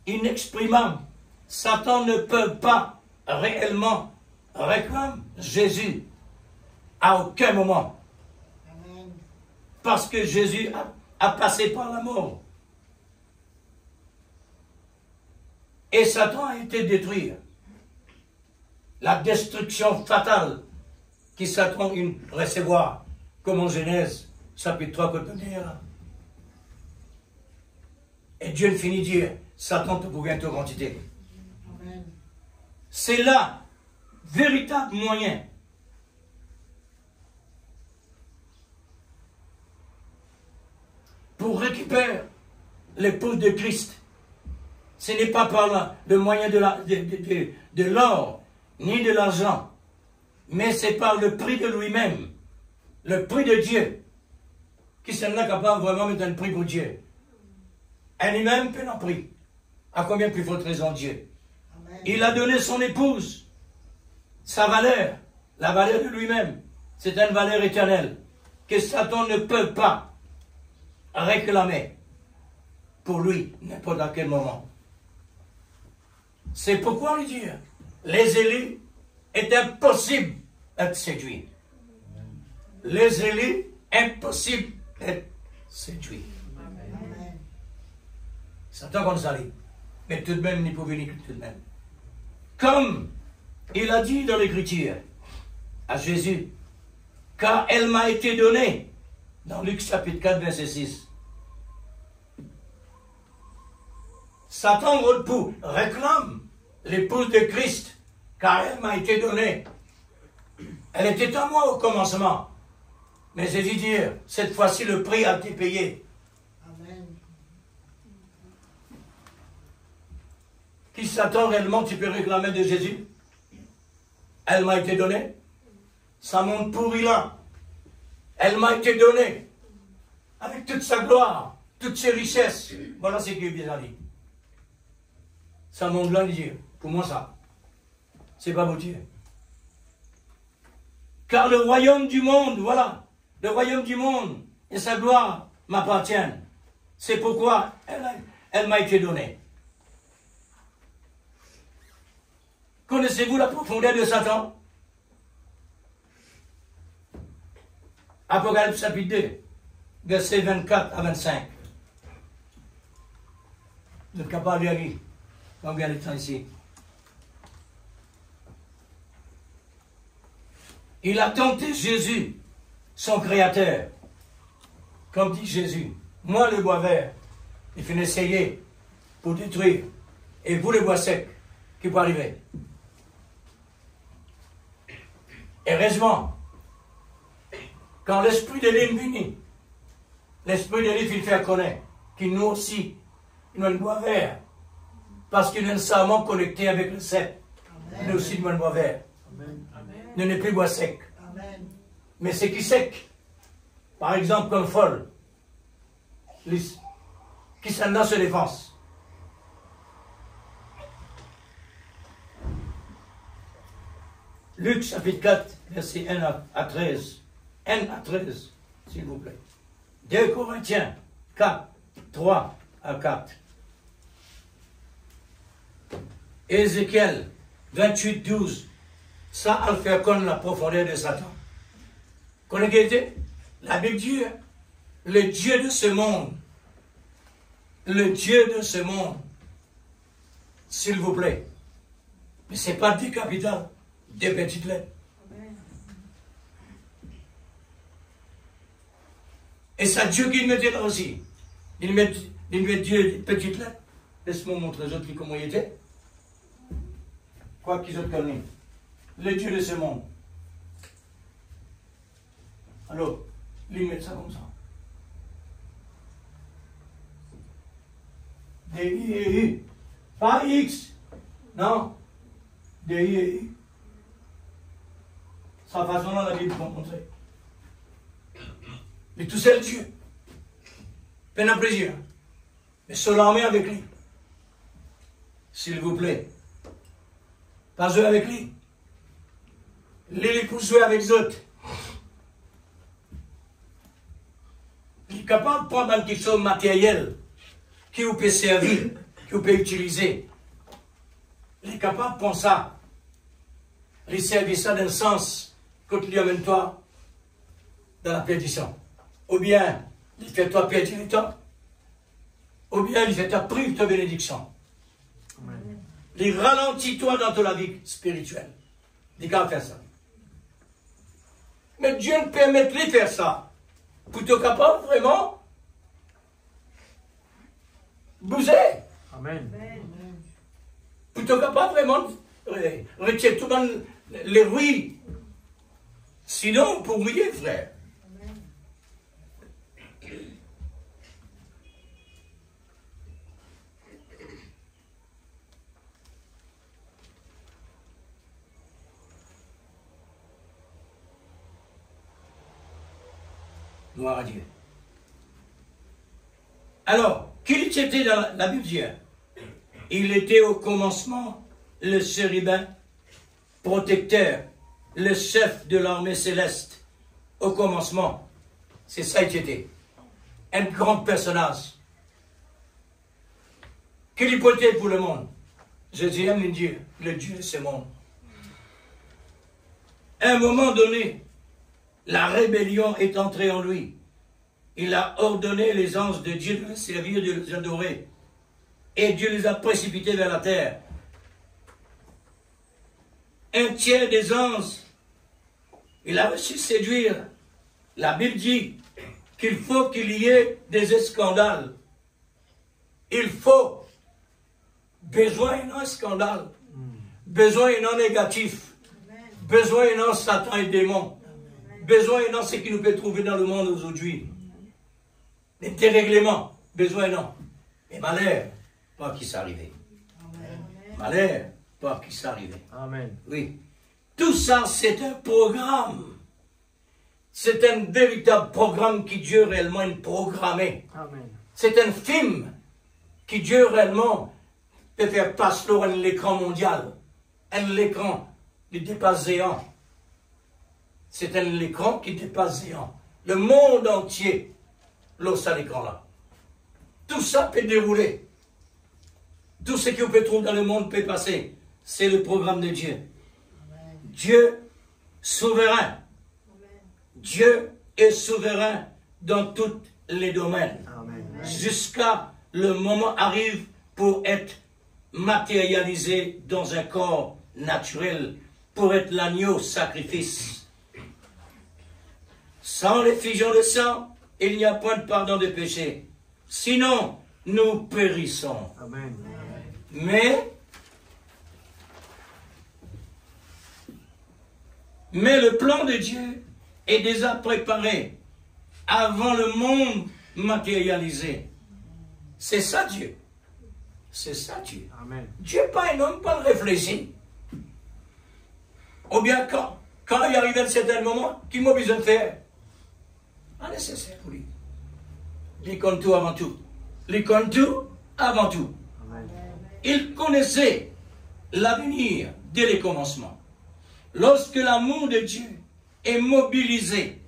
inexprimable. Satan ne peut pas réellement réclamer Jésus à aucun moment. Amen. Parce que Jésus a passé par la mort. Et Satan a été détruit. La destruction fatale qui Satan a recevoir, comme en Genèse, chapitre 3, côté derrière. Et Dieu ne finit de dire, Satan te pouvait te quantité. Amen. C'est là, véritable moyen pour récupérer l'épouse de Christ. Ce n'est pas par le moyen de l'or, ni de l'argent, mais c'est par le prix de lui-même, le prix de Dieu, qui s'en est capable vraiment de mettre un prix pour Dieu. Et lui-même peut en prix. À combien plus forte raison Dieu? Amen. Il a donné son épouse, sa valeur, la valeur de lui-même. C'est une valeur éternelle que Satan ne peut pas réclamer pour lui, n'importe à quel moment. C'est pourquoi lui dire, les élus est impossible d'être séduits. Les élus, impossible d'être séduits. Amen. Satan comme ça, mais tout de même, il pouvait venir tout de même. Comme il a dit dans l'Écriture à Jésus, car elle m'a été donnée, dans Luc chapitre 4, verset 6. Satan réclame l'épouse de Christ, car elle m'a été donnée. Elle était à moi au commencement. Mais j'ai dit dire, cette fois-ci le prix a été payé. Amen. Qui Satan réellement tu peux réclamer de Jésus? Elle m'a été donnée. Ça monte pourri là. Elle m'a été donnée. Avec toute sa gloire, toutes ses richesses. Voilà ce qui est bien dit. Ça monte là, dire. Pour moi ça. C'est pas beau Dieu. Car le royaume du monde, voilà. Le royaume du monde et sa gloire m'appartiennent. C'est pourquoi elle m'a été donnée. Connaissez-vous la profondeur de Satan? Apocalypse chapitre 2, versets 24 à 25. Vous êtes capable de lire? On vient d'être ici. Il a tenté Jésus, son créateur. Comme dit Jésus, moi le bois vert, il fait essayer pour détruire. Et vous le bois sec, qui peut arriver. Heureusement, quand l'esprit de l'île vient, l'esprit de l'île il fait connaître qu'il nous aussi, nous le bois vert. Parce qu'il est nécessairement connecté avec le sec. Nous aussi, nous le bois vert. Nous n'est plus bois sec. Amen. Mais c'est qui sec. Par exemple, comme folle. Qui s'en a se défense. Luc chapitre 4, verset 1 à 13. 1 à 13, s'il vous plaît. 2 Corinthiens 4, 3 à 4. Ézéchiel 28, 12. Ça, elle fait connaître la profondeur de Satan. Connaissez la Bible dit, le Dieu de ce monde, le Dieu de ce monde, s'il vous plaît. Mais ce n'est pas des capitales, des petites lettres. Et c'est Dieu qui le mettait là aussi. Il met Dieu des petites lettres. Laisse-moi montrer aux autres comment il était. Quoi qu'ils ont connu. Le Dieu de ce monde. Alors, il met ça comme ça. D-I-E-I. Pas X. Non. D-I-E-I. Sa façon-là, la Bible va montrer. Mais tout seul Dieu. Peine à plaisir. Mais seul l'armée avec lui. S'il vous plaît. Pas jouer avec lui. Les pour jouer avec les autres. Il est capable de prendre quelque chose de matériel qui vous peut servir, qui vous peut utiliser. Il est capable de prendre ça. Il servir ça dans le sens que tu lui amènes toi dans la perdition. Ou bien, il fait toi perdre du temps. Ou bien, il fait toi prive ta bénédiction. Amen. Il ralentit toi dans ta vie spirituelle. Il peut faire ça. Mais Dieu ne permet pas de faire ça. Pour être capable vraiment bouger. Amen. Pour être capable vraiment retirer tout le monde les ruines. Sinon, pour mouiller, frère. Gloire à Dieu. Alors, qui était dans la Bible dit? Il était au commencement le chérubin protecteur, le chef de l'armée céleste. Au commencement, c'est ça qu'il était. Un grand personnage. Qu'il protège pour le monde. Jésus aime Dieu, le Dieu de ce monde. À un moment donné, la rébellion est entrée en lui. Il a ordonné les anges de Dieu de le servir, de les adorer. Et Dieu les a précipités vers la terre. Un tiers des anges, il a reçu séduire. La Bible dit qu'il faut qu'il y ait des scandales. Il faut. Besoin d'un scandale. Besoin d'un négatif. Besoin d'un Satan et démon. Besoin dans ce qui nous peut trouver dans le monde aujourd'hui. Des dérèglements. Besoin non. Mais malheur, pas qui s'arrivait. Malheur, pas qui s'arrivait. Amen. Oui. Tout ça, c'est un programme. C'est un véritable programme qui Dieu réellement a programmé. Amen. C'est un film qui Dieu réellement peut faire passer à l'écran mondial. Un écran qui dépasse géant. C'est un écran qui dépasse géant. Le monde entier, l'os à l'écran-là. Tout ça peut dérouler. Tout ce qu'on peut trouver dans le monde peut passer. C'est le programme de Dieu. Amen. Dieu souverain. Amen. Dieu est souverain dans tous les domaines. Jusqu'à le moment arrive pour être matérialisé dans un corps naturel, pour être l'agneau sacrifice. Sans l'effusion de sang, il n'y a point de pardon de péché. Sinon, nous périssons. Amen. Mais le plan de Dieu est déjà préparé avant le monde matérialisé. C'est ça Dieu. C'est ça Dieu. Amen. Dieu n'est pas un homme, pas de réfléchir. Ou bien quand il arrive à un certain moment, qu'il m'a besoin de faire. Pas nécessaire pour lui. Il compte tout avant tout. Il compte tout avant tout. Amen. Il connaissait l'avenir dès les commencements. lorsque l'amour de Dieu est mobilisé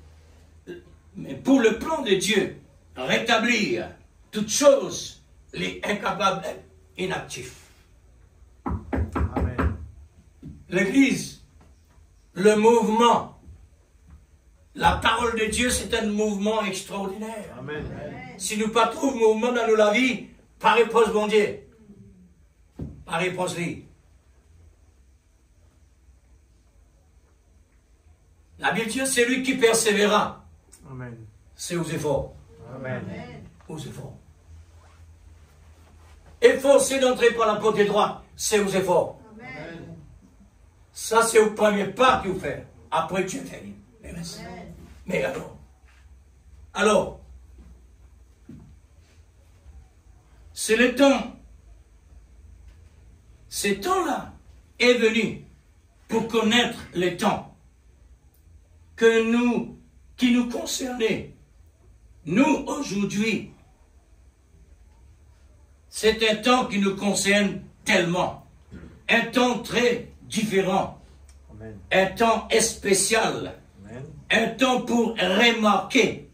pour le plan de Dieu, rétablir toutes choses, les incapables d'être inactifs. Amen. L'Église, le mouvement, la parole de Dieu, c'est un mouvement extraordinaire. Amen. Si nous pas trouvons mouvement dans la vie, pas réponse bon Dieu. Pas réponse lui. La Bible dit, c'est lui qui persévéra. Amen. C'est aux efforts. Amen. Aux efforts. Efforcer d'entrer par la porte droite, c'est aux efforts. Amen. Ça, c'est au premier pas qu'il faut faire. Après, tu es fini. Mais alors, c'est le temps. Ce temps-là est venu pour connaître les temps qui nous concernaient. Nous, aujourd'hui, c'est un temps qui nous concerne tellement. Un temps très différent. Amen. Un temps spécial. Amen. Un temps pour remarquer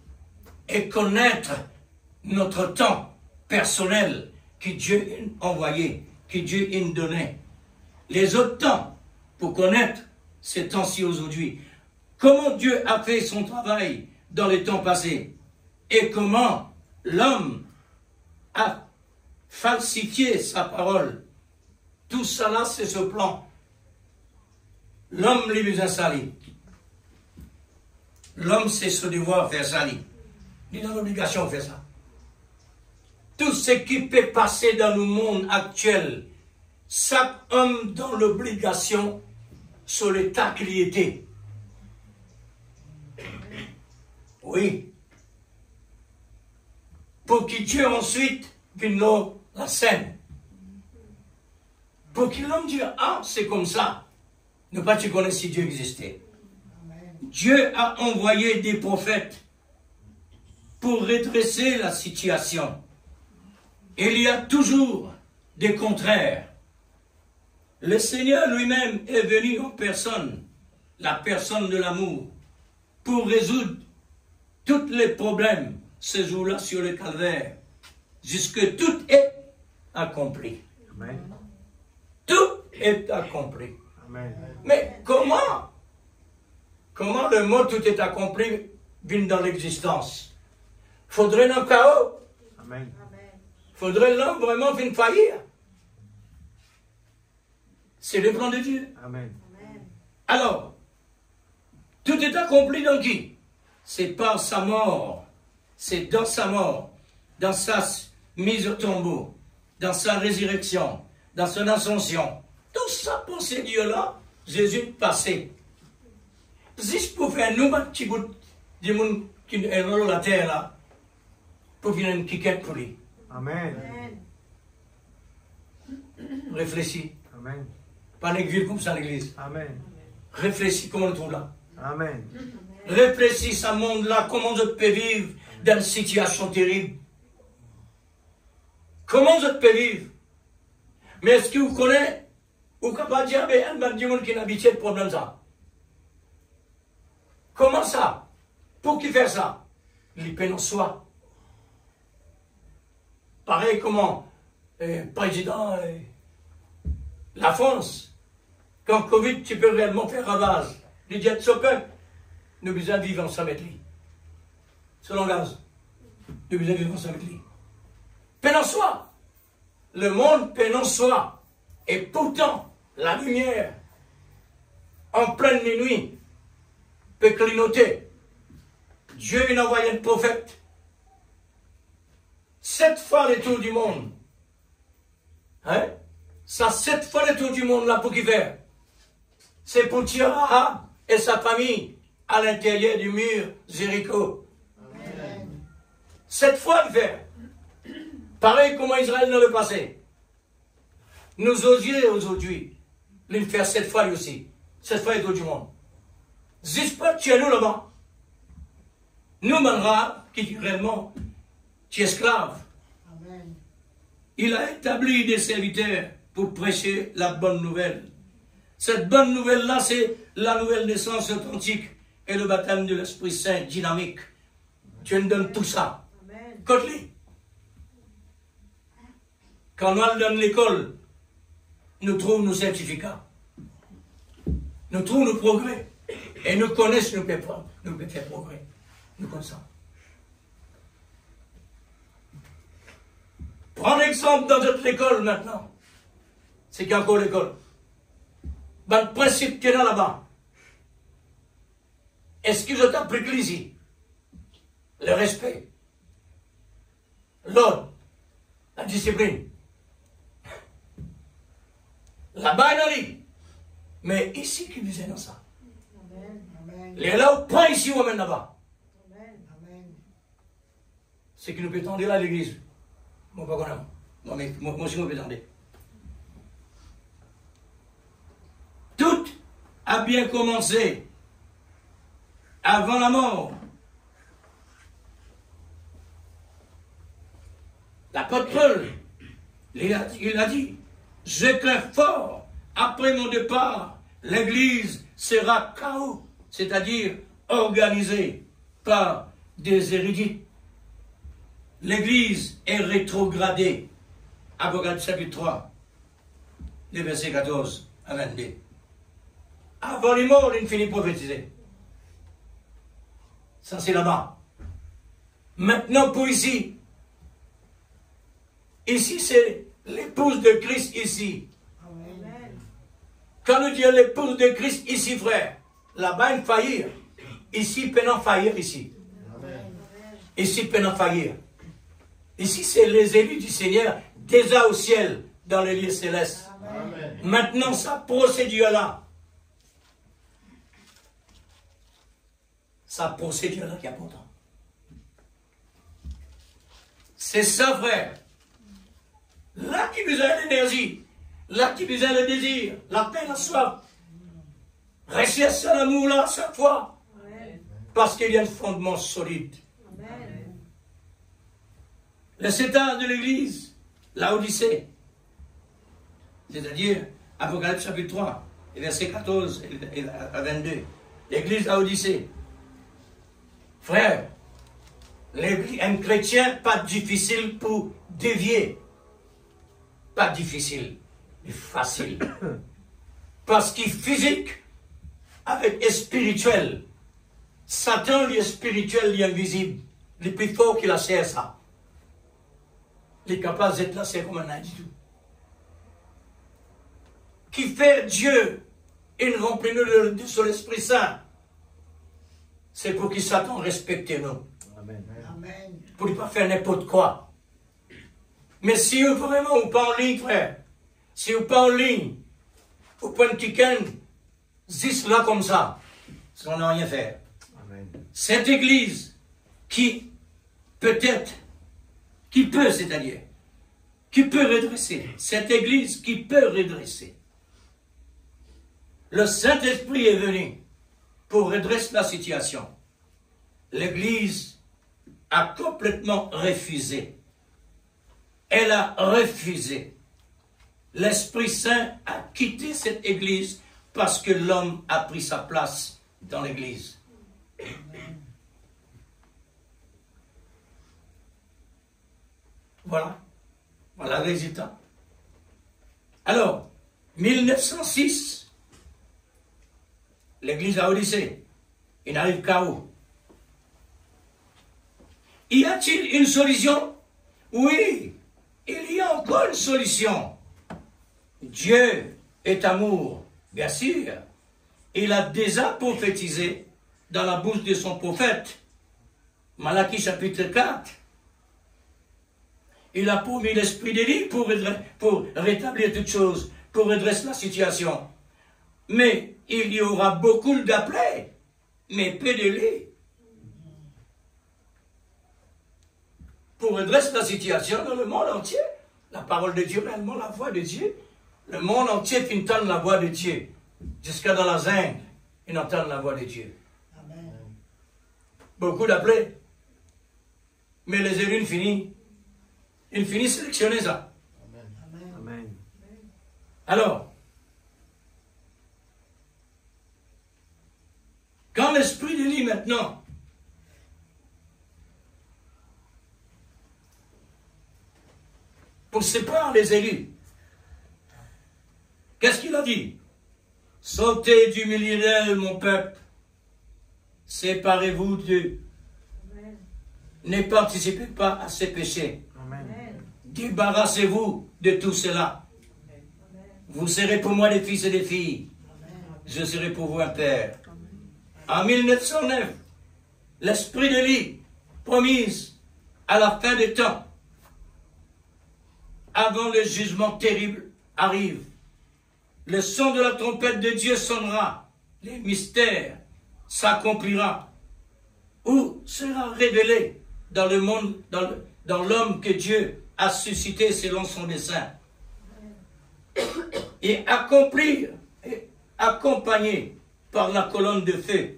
et connaître notre temps personnel que Dieu a envoyé, que Dieu a donné. Les autres temps pour connaître ces temps-ci aujourd'hui. Comment Dieu a fait son travail dans les temps passés et comment l'homme a falsifié sa parole. Tout ça là, c'est ce plan. L'homme lui besoin sali. L'homme, c'est ce devoir de faire sali. Il est dans l'obligation de faire ça. Tout ce qui peut passer dans le monde actuel, chaque homme dans l'obligation sur l'état qu'il y était. Oui. Pour que Dieu ensuite vienne la scène. Pour que l'homme dise, ah, c'est comme ça. Ne pas tu connais si Dieu existait. Dieu a envoyé des prophètes pour redresser la situation. Il y a toujours des contraires. Le Seigneur lui-même est venu en personne, la personne de l'amour, pour résoudre tous les problèmes ce jour-là sur le calvaire, jusque tout est accompli. Amen. Tout est accompli. Amen. Mais comment le mot tout est accompli vient dans l'existence? Faudrait un chaos. Amen. Faudrait l'homme vraiment venir faillir. C'est le plan de Dieu. Amen. Alors, tout est accompli dans qui? C'est par sa mort. C'est dans sa mort, dans sa mise au tombeau, dans sa résurrection, dans son ascension. Tout ça pour ces dieux-là, Jésus est passé. Juste pour faire nous, un petit bout du monde qui est dans la terre là, pour venir une quiquette pour lui. Amen. Réfléchis. Amen. Pas l'église comme ça, l'église. Amen. Réfléchis comment on trouve là. Amen. Réfléchis ce monde-là, comment je peux vivre dans une situation terrible. Comment je peux vivre? Mais est-ce que vous connaissez, ou capable de dire, mais il y a des gens qui n'habitent pas de problème ça? Comment ça? Pour qui faire ça? Les peines en soi. Pareil comment, président, la France, quand Covid, tu peux réellement faire ravage. Les diètes de ce peuple, nous besoin de vivre ensemble avec lui. Ce langage, nous besoin de vivre ensemble avec lui. Peine en soi. Le monde peine en soi. Et pourtant, la lumière, en pleine minuit, peut clignoter. Dieu a envoyé un prophète. 7 fois le tour du monde. Hein? Ça 7 fois le tour du monde là pour qui faire? C'est pour tirer Rahab et sa famille à l'intérieur du mur Jéricho. 7 fois le faire. Pareil comment Israël dans le passé. Nous osions aujourd'hui le faire 7 fois lui aussi. 7 fois le tour du monde. Juste pas tuer nous là-bas. Nous, Rahab, qui réellement, qui est esclave. Il a établi des serviteurs pour prêcher la bonne nouvelle. Cette bonne nouvelle-là, c'est la nouvelle naissance authentique et le baptême de l'Esprit Saint dynamique. Dieu nous donne tout ça. Côte-les. Quand nous donne l'école, nous trouvons nos certificats. Nous trouvons nos progrès. Et nous connaissons nos faits progrès. Nous connaissons. Prends l'exemple dans notre école maintenant. C'est qu'il y a encore l'école. Ben, le principe qu'il y a là-bas. Est-ce qu'ils ont appris ici? Le respect, l'ordre, la discipline. Là-bas, il a dit. Mais ici, qui disait dans ça? Les là, pas ici ou même là-bas. C'est qui nous peut tendre là à l'église. Moi, pas qu'on a. Moi aussi, je peux tendre. Tout a bien commencé avant la mort. L'apôtre Paul, il a dit, je crains fort, après mon départ, l'église sera chaos, c'est-à-dire organisée par des érudits. L'église est rétrogradée. Apocalypse chapitre 3, les versets 14 à 22. Avant les morts, il finit prophétiser. Ça, c'est là-bas. Maintenant, pour ici. Ici, c'est l'épouse de Christ ici. Amen. Quand nous disons l'épouse de Christ ici, frère, là-bas, il faillir. Ici, peinant faillir ici. Amen. Ici, peinant faillir. Ici, c'est les élus du Seigneur, déjà au ciel, dans les lieux célestes. Amen. Maintenant, sa procédure-là. Sa procédure-là qui est important. C'est ça, frère. Là qui vous a l'énergie, là qui vous a le désir, la paix, la soif. Restez à ça, l'amour-là, chaque fois. Parce qu'il y a un fondement solide. Amen. Le sétage de l'église, la Odyssée, c'est-à-dire Apocalypse chapitre 3, versets 14 à 22. L'église la Odyssée. Frère, un chrétien, pas difficile pour dévier. Pas difficile, mais facile. Parce qu'il est physique avec spirituel. Satan, lui est spirituel, lui est invisible. Il est plus fort qu'il a serre ça. Il est capable d'être là, c'est comme un individu. tout. Qui fait Dieu une remplie de son Esprit Saint. C'est pour qu'il Satan respecte nous. Amen. Pour ne pas faire n'importe quoi. Mais si vous vraiment ou pas en ligne, frère, si vous pas en ligne, vous prenez un petit juste là comme ça, on n'a rien faire. Amen. Cette église qui peut-être, qui peut, c'est-à-dire, qui peut redresser, cette église qui peut redresser. Le Saint-Esprit est venu pour redresser la situation. L'église a complètement refusé. Elle a refusé. L'Esprit Saint a quitté cette église parce que l'homme a pris sa place dans l'église. Voilà. Voilà le résultat. Alors, 1906, l'église à Odyssée, il arrive chaos. Y a-t-il une solution? Oui, il y a encore une solution. Dieu est amour, bien sûr. Il a déjà prophétisé dans la bouche de son prophète, Malachie chapitre 4. Il a promis l'esprit d'Élie pour rétablir toutes choses, pour redresser la situation. Mais il y aura beaucoup d'appelés, mais peu d'élus. Pour redresser la situation dans le monde entier, la parole de Dieu, réellement la voix de Dieu, le monde entier qui entend la voix de Dieu. Jusqu'à dans la jungle, ils entendent la voix de Dieu. Amen. Beaucoup d'appelés. Mais les élus ils finissent sélectionner ça. Amen. Amen. Alors, dans l'esprit d'Élie maintenant, pour séparer les élus, qu'est-ce qu'il a dit? Sortez du milieu d'elle, mon peuple. Séparez-vous d'eux. Ne participez pas à ces péchés. Amen. Débarrassez-vous de tout cela. Vous serez pour moi des fils et des filles. Je serai pour vous un père. En 1909, l'esprit d'Élie, promise à la fin des temps, avant le jugement terrible arrive. Le son de la trompette de Dieu sonnera. Les mystères s'accomplira. Où sera révélé dans le monde, dans l'homme que Dieu a suscité selon son dessein. Et accomplir, et accompagné par la colonne de feu,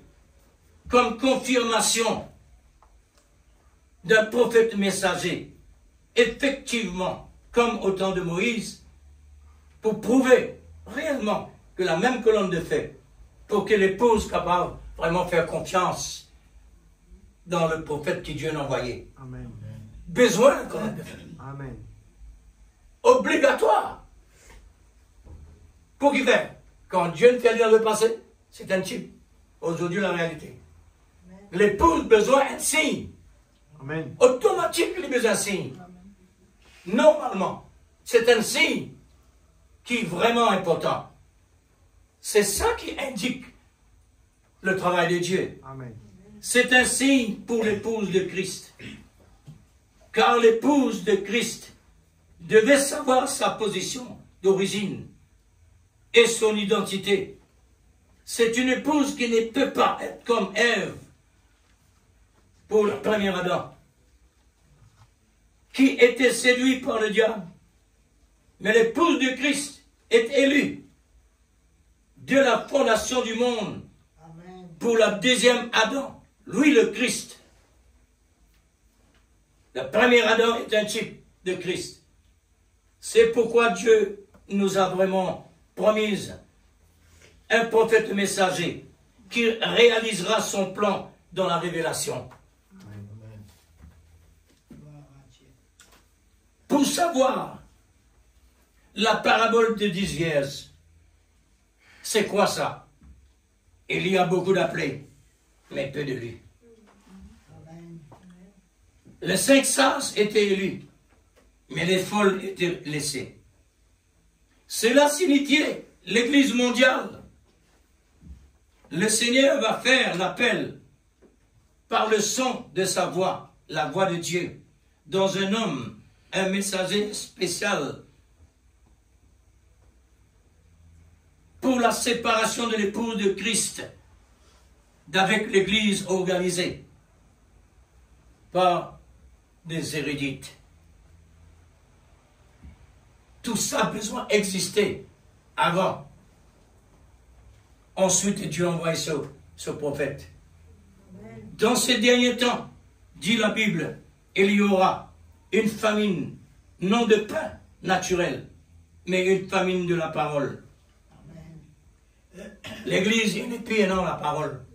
comme confirmation d'un prophète messager, effectivement, comme au temps de Moïse, pour prouver réellement que la même colonne de feu, pour que l'épouse capable vraiment faire confiance dans le prophète que Dieu a envoyé. Amen. Besoin de la colonne de feu. Amen. Obligatoire. Pour qui fait? Quand Dieu ne fait rien dans le passé, c'est un type. Aujourd'hui, la réalité. L'épouse besoin d'un signe. Amen. Automatique, il a besoin d'un signe. Normalement, c'est un signe qui est vraiment important. C'est ça qui indique le travail de Dieu. Amen. C'est un signe pour l'épouse de Christ. Car l'épouse de Christ devait savoir sa position d'origine et son identité. C'est une épouse qui ne peut pas être comme Ève pour le premier Adam, qui était séduit par le diable. Mais l'épouse de Christ est élue de la fondation du monde pour la deuxième Adam, lui le Christ. Le premier Adam est un type de Christ. C'est pourquoi Dieu nous a vraiment promis un prophète messager qui réalisera son plan dans la révélation. Pour savoir la parabole de 10 vierges, c'est quoi ça? Il y a beaucoup d'appelés, mais peu d'élus. Les 5 sages étaient élus, mais les folles étaient laissées. Cela signifie l'Église mondiale. Le Seigneur va faire l'appel par le son de sa voix, la voix de Dieu, dans un homme, un messager spécial pour la séparation de l'épouse de Christ d'avec l'Église organisée par des érudites. Tout ça a besoin d'exister avant. Ensuite, Dieu envoie ce prophète. Dans ces derniers temps, dit la Bible, il y aura une famine, non de pain naturel, mais une famine de la parole. L'Église est une épée et non la parole.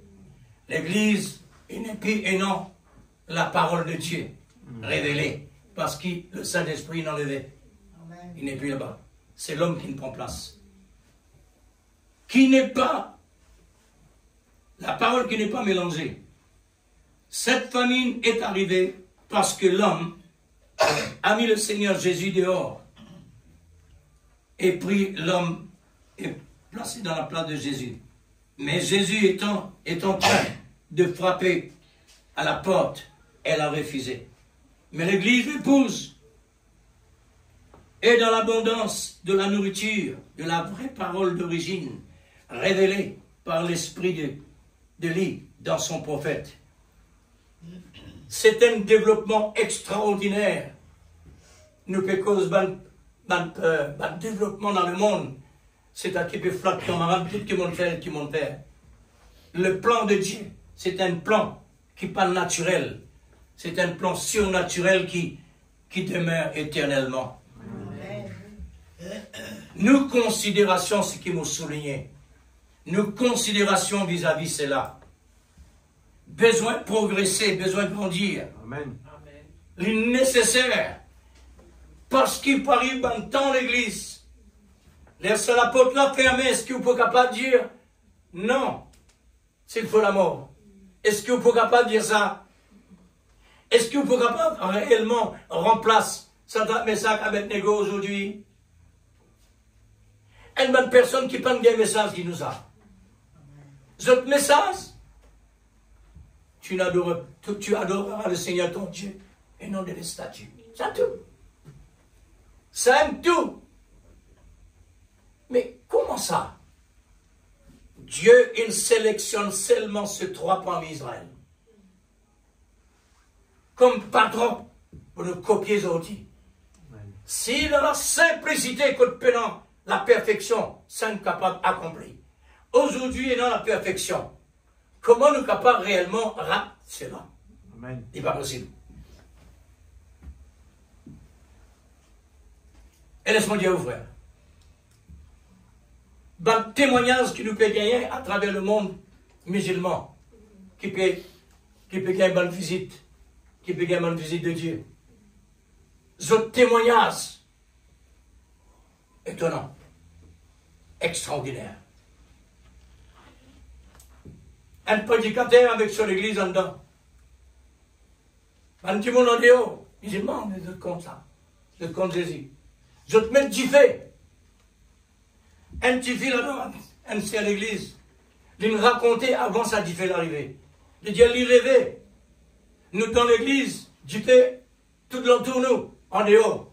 L'Église est une épée et non la parole de Dieu révélée, parce que le Saint-Esprit est enlevé. Il n'est plus là-bas. C'est l'homme qui ne prend place. Qui n'est pas, la parole qui n'est pas mélangée. Cette famine est arrivée parce que l'homme a mis le Seigneur Jésus dehors et pris l'homme et placé dans la place de Jésus. Mais Jésus est en train de frapper à la porte, elle a refusé. Mais l'Église l'épouse. Et dans l'abondance de la nourriture, de la vraie parole d'origine, révélée par l'esprit d'Élie dans son prophète. C'est un développement extraordinaire. Nous peut cause un développement dans le monde. C'est un qui peut flatter comme un tout qui m'ont fait. Le plan de Dieu, c'est un plan qui n'est pas naturel. C'est un plan surnaturel qui demeure éternellement. Nous considérations ce qui m'a souligné. Nous considérations vis-à-vis cela. besoin de progresser, besoin de grandir. Amen. Il est nécessaire. Parce qu'il arrive dans le temps l'église. Laisse la porte là fermée. Est-ce que vous pouvez capable de dire non, s'il faut la mort? Est-ce que vous pouvez capable de dire ça? Est-ce que vous pouvez capable réellement remplacer ça message avec Nego aujourd'hui? Une bonne personne qui prend un message qui nous a. Votre message, tu adoreras le Seigneur ton Dieu et non des statues. C'est tout. Ça aime tout. Mais comment ça? Dieu, il sélectionne seulement ces 3 parmi Israël. Comme patron, pour nous copier aujourd'hui. Si dans la simplicité que nous prenons la perfection, c'est capable d'accomplir. Aujourd'hui, dans la perfection, comment nous sommes capables réellement de rater cela? Amen. Il n'est pas possible. Et laisse-moi dire aux frères, dans le témoignage qui nous peut gagner à travers le monde musulman, qui peut gagner une bonne visite, qui peut gagner une bonne visite de Dieu. Ce témoignage étonnant, extraordinaire. Un prédicateur avec sur l'église en dedans. Un petit monde en dehors, musulman, mais je compte ça. Je compte Jésus. Je te mets du fait. Un petit fil là-dedans, un c'est à l'église. Il me racontait avant ça du fait l'arrivée. Il dit, il rêvait. Nous dans l'église, du fait, tout l'entour nous, en dehors.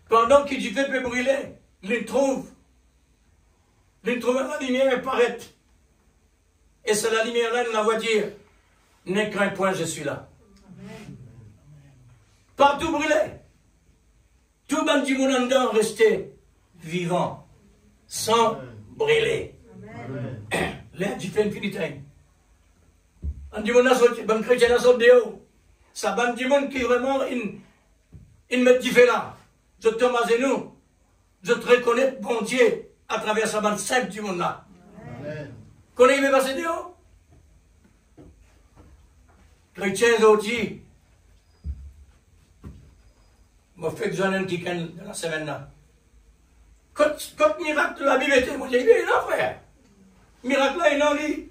Pendant que du fait peut brûler, il trouve la lumière apparaître. Et c'est la lumière là de la voiture. Ne crains point, je suis là. Amen. Partout brûlé. Tout le monde du monde resté vivant, sans brûler. L'air du fait infinitain. On dit, bon chrétien a sorti de haut. Ça bande du monde qui vraiment, il met du fait là. Je te tombe à genoux. Je te reconnais, bon Dieu, à travers sa bande simple du monde là. Qu'on est passé de haut? Chrétiens aujourd'hui, je fais que j'en ai un petit can de la semaine là. Quand miracle de la Bible était, moi j'ai dit, non frère. Miracle là, il en lit.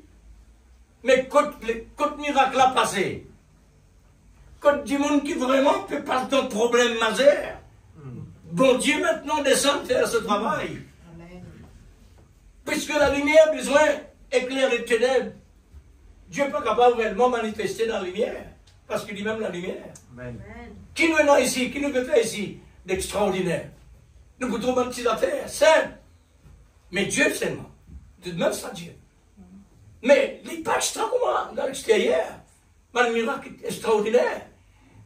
Mais quand miracle là passé, quand du monde qui vraiment peut pas ton problème majeur, bon Dieu maintenant descend faire ce travail. Amen. Puisque la lumière a besoin d'éclairer les ténèbres. Dieu n'est pas capable réellement de manifester dans la lumière. Parce qu'il dit même la lumière. Amen. Qui nous est ici? Qui nous peut faire ici d'extraordinaire? Nous pouvons trouver une petite affaire, simple. Mais Dieu seulement. De même ça Dieu. Mais il n'est pas extraordinaire dans l'extérieur. Un miracle extraordinaire.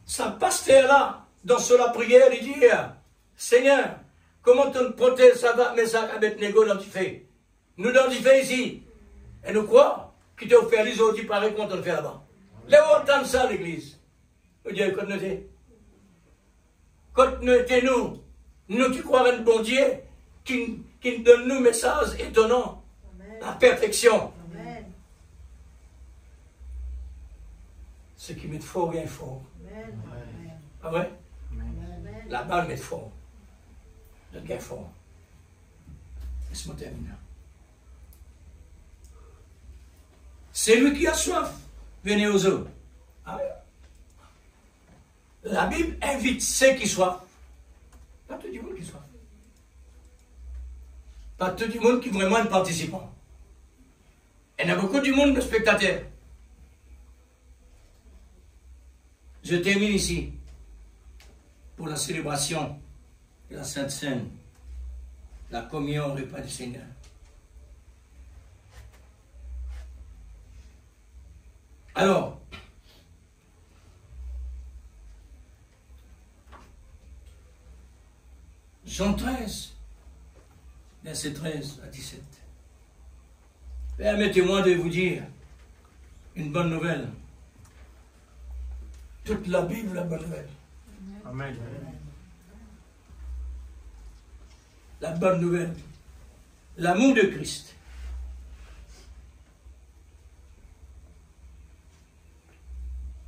Ça passe là, dans la prière, il dit, Seigneur, comment tu protèges ça va, mais ça avec Nego dans tu fais? Nous dans tu fais ici. Et nous croyons qui t'a offert les autres, pareil qu'on te le fait là-bas. Les autres entendent ça l'église. Nous disons, quand nous étions nous qui croyons le bon Dieu, qui donne nous messages étonnants, la perfection. Amen. Ce qui met fort, bien fort. Pas vrai? Amen. La balle met fort. Le gain fort. Laisse-moi terminer. C'est lui qui a soif. Venez aux eaux. Ah ouais. La Bible invite ceux qui soivent. Pas tout le monde qui soif. Pas tout le monde qui vraiment est participant. Il y en a beaucoup du monde de spectateurs. Je termine ici pour la célébration de la Sainte Seine, la communion au repas du Seigneur. Alors, Jean 13, verset 13 à 17. Permettez-moi de vous dire une bonne nouvelle. Toute la Bible, la bonne nouvelle. Amen. La bonne nouvelle. L'amour de Christ.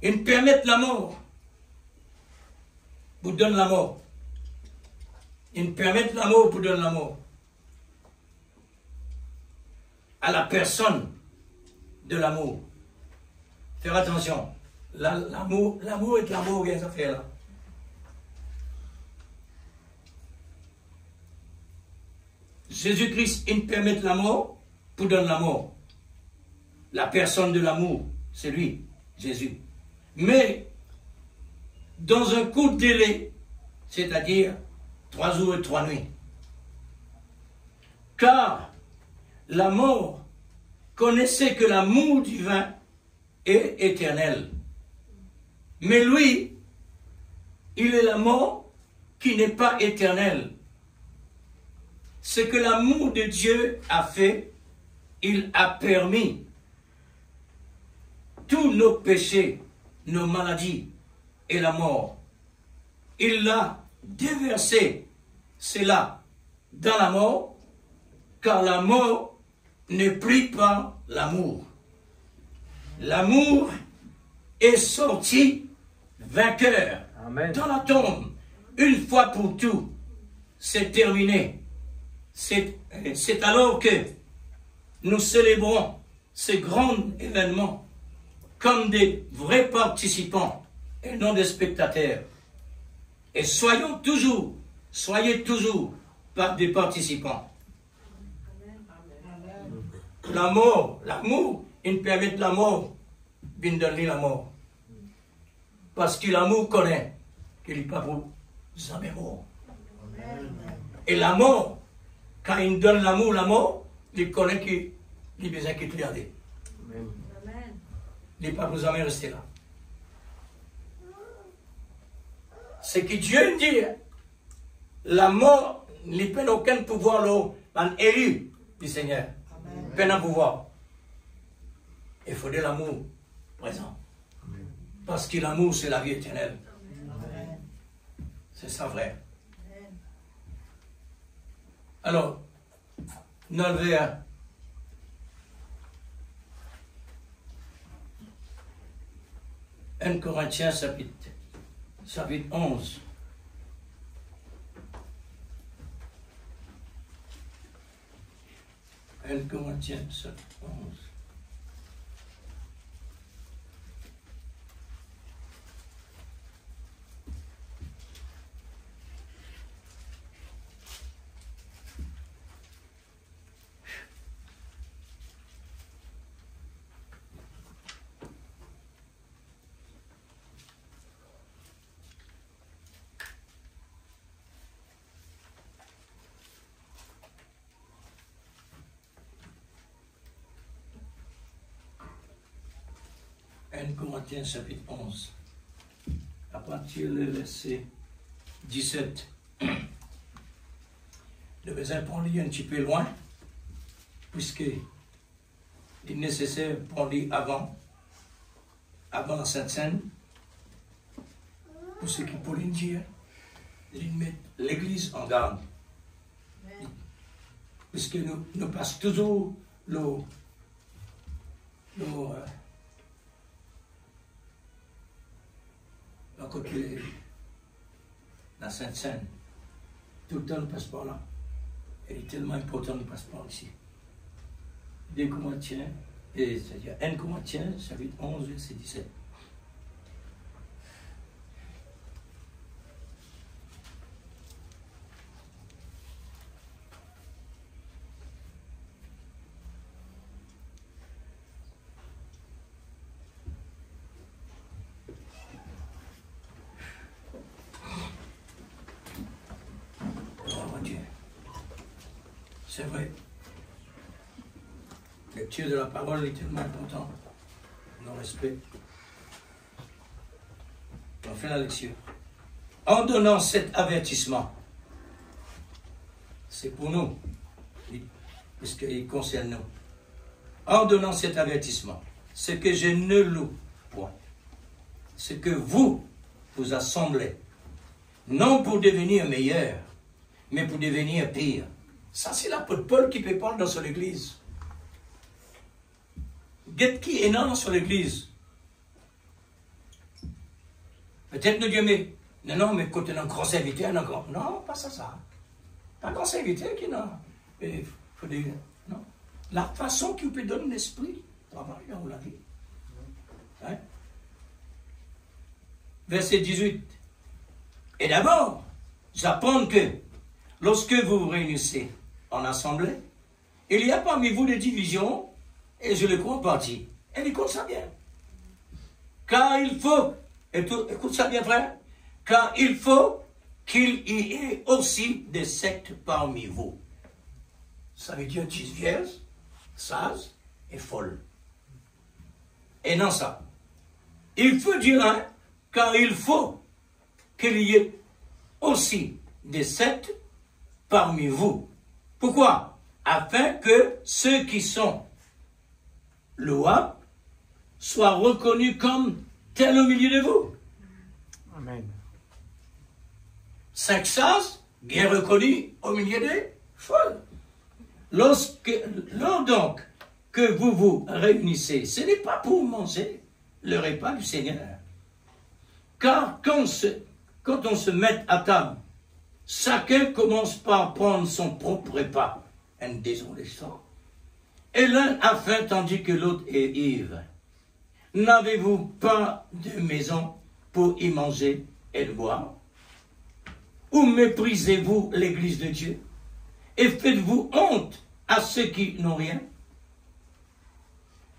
Ils permettent la mort. Vous donnent la mort. Ils permettent la mort pour donner la mort. À la personne de l'amour. Faire attention. L'amour est l'amour, qu'est-ce que ça fait là? Jésus-Christ, il permet la mort pour donner la mort. La personne de l'amour, c'est lui, Jésus. Mais, dans un court délai, c'est-à-dire 3 jours et 3 nuits. Car la mort connaissait que l'amour divin est éternel. Mais lui, il est la mort qui n'est pas éternelle. Ce que l'amour de Dieu a fait, il a permis tous nos péchés, nos maladies et la mort. Il a déversé cela dans la mort, car la mort ne prie pas l'amour. L'amour est sorti vainqueur. Amen. Dans la tombe, une fois pour tout. C'est terminé. C'est alors que nous célébrons ce grand événement comme des vrais participants et non des spectateurs. Et soyez toujours des participants. La mort, l'amour, il permet la mort, bien donner la mort. Parce que l'amour connaît qu'il n'est pas pour jamais mort. Et la mort, quand il donne l'amour, la mort, il connaît qu'il a besoin qu'il te garde. Il n'est pas pour jamais rester là. C'est que Dieu dit, la mort n'a pas aucun pouvoir, l'homme élu du Seigneur. Pas un pouvoir. Il faut de l'amour présent. Parce que l'amour, c'est la vie éternelle. C'est ça, vrai. Alors, dans le vers 1 Corinthiens chapitre 11. 1 Corinthiens chapitre 11. Corinthiens chapitre 11, à partir du verset 17. Le besoin pour lire un petit peu loin, puisque il est nécessaire pour lire avant la Sainte Seine, pour ce qu'il peut dire, il met l'Église en garde. Puisque nous passons toujours à côté de la Sainte Seine. Tout le temps, nous passe par là. Elle est tellement importante, nous passe par ici. 2 Corinthiens, c'est-à-dire 1 Corinthiens, chapitre 11, verset 17. C'est vrai. La lecture de la parole est tellement importante. Non respect. On fait la lecture. En donnant cet avertissement, c'est pour nous, puisqu'il concerne nous. En donnant cet avertissement, ce que je ne loue point, ce que vous assemblez, non pour devenir meilleur, mais pour devenir pire. Ça, c'est l'apôtre Paul qui peut parler dans son église. Qu'est-ce qui est dans son église? Peut-être nous Dieu, mais non, mais quand on a un grand serviteur, non, pas ça. Pas un grand serviteur qui n'a. Faut dire, non. La façon qu'il peut donner l'esprit, travaille dans la vie. Hein? Verset 18. Et d'abord, j'apprends que lorsque vous vous réunissez en assemblée, il y a parmi vous des divisions, et je le crois en partie. Elle écoute ça bien. Car il faut, écoute ça bien frère, car il faut qu'il y ait aussi des sectes parmi vous. Ça veut dire vierge, sage et folle. Et non ça. Il faut dire un, car il faut qu'il y ait aussi des sectes parmi vous. Pourquoi? Afin que ceux qui sont louables soient reconnus comme tels au milieu de vous. Amen. 5 sages, bien reconnus au milieu des folles. Lors donc que vous vous réunissez, ce n'est pas pour manger le repas du Seigneur. Car quand on se met à table, chacun commence par prendre son propre repas, un désolescent, et l'un a faim tandis que l'autre est ivre. N'avez-vous pas de maison pour y manger et de boire? Ou méprisez-vous l'église de Dieu et faites-vous honte à ceux qui n'ont rien?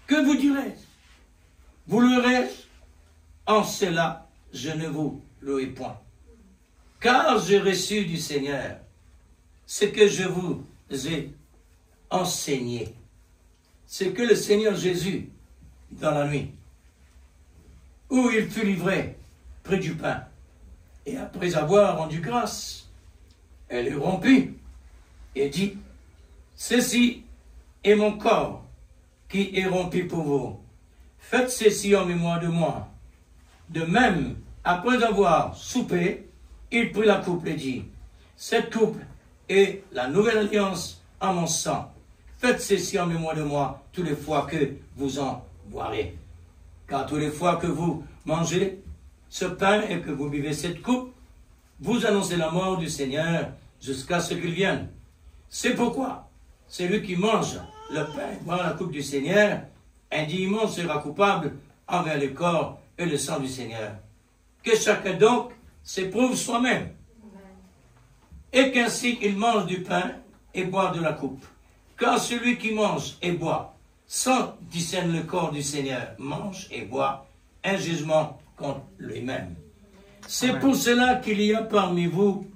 Que vous dirais-je? Vous louerai-je? En cela, je ne vous louerai point. Car j'ai reçu du Seigneur ce que je vous ai enseigné. Ce que le Seigneur Jésus, dans la nuit, où il fut livré près du pain, et après avoir rendu grâce, elle le rompit et dit, ceci est mon corps qui est rompu pour vous. Faites ceci en mémoire de moi. De même, après avoir soupé, il prit la coupe et dit, cette coupe est la nouvelle alliance en mon sang. Faites ceci en mémoire de moi toutes les fois que vous en boirez. Car toutes les fois que vous mangez ce pain et que vous buvez cette coupe, vous annoncez la mort du Seigneur jusqu'à ce qu'il vienne. C'est pourquoi celui qui mange le pain et boit la coupe du Seigneur, indignement sera coupable envers le corps et le sang du Seigneur. Que chacun donc s'éprouve soi-même, et qu'ainsi il mange du pain et boit de la coupe. Car celui qui mange et boit sans discerner le corps du Seigneur mange et boit un jugement contre lui-même. C'est pour cela qu'il y a parmi vous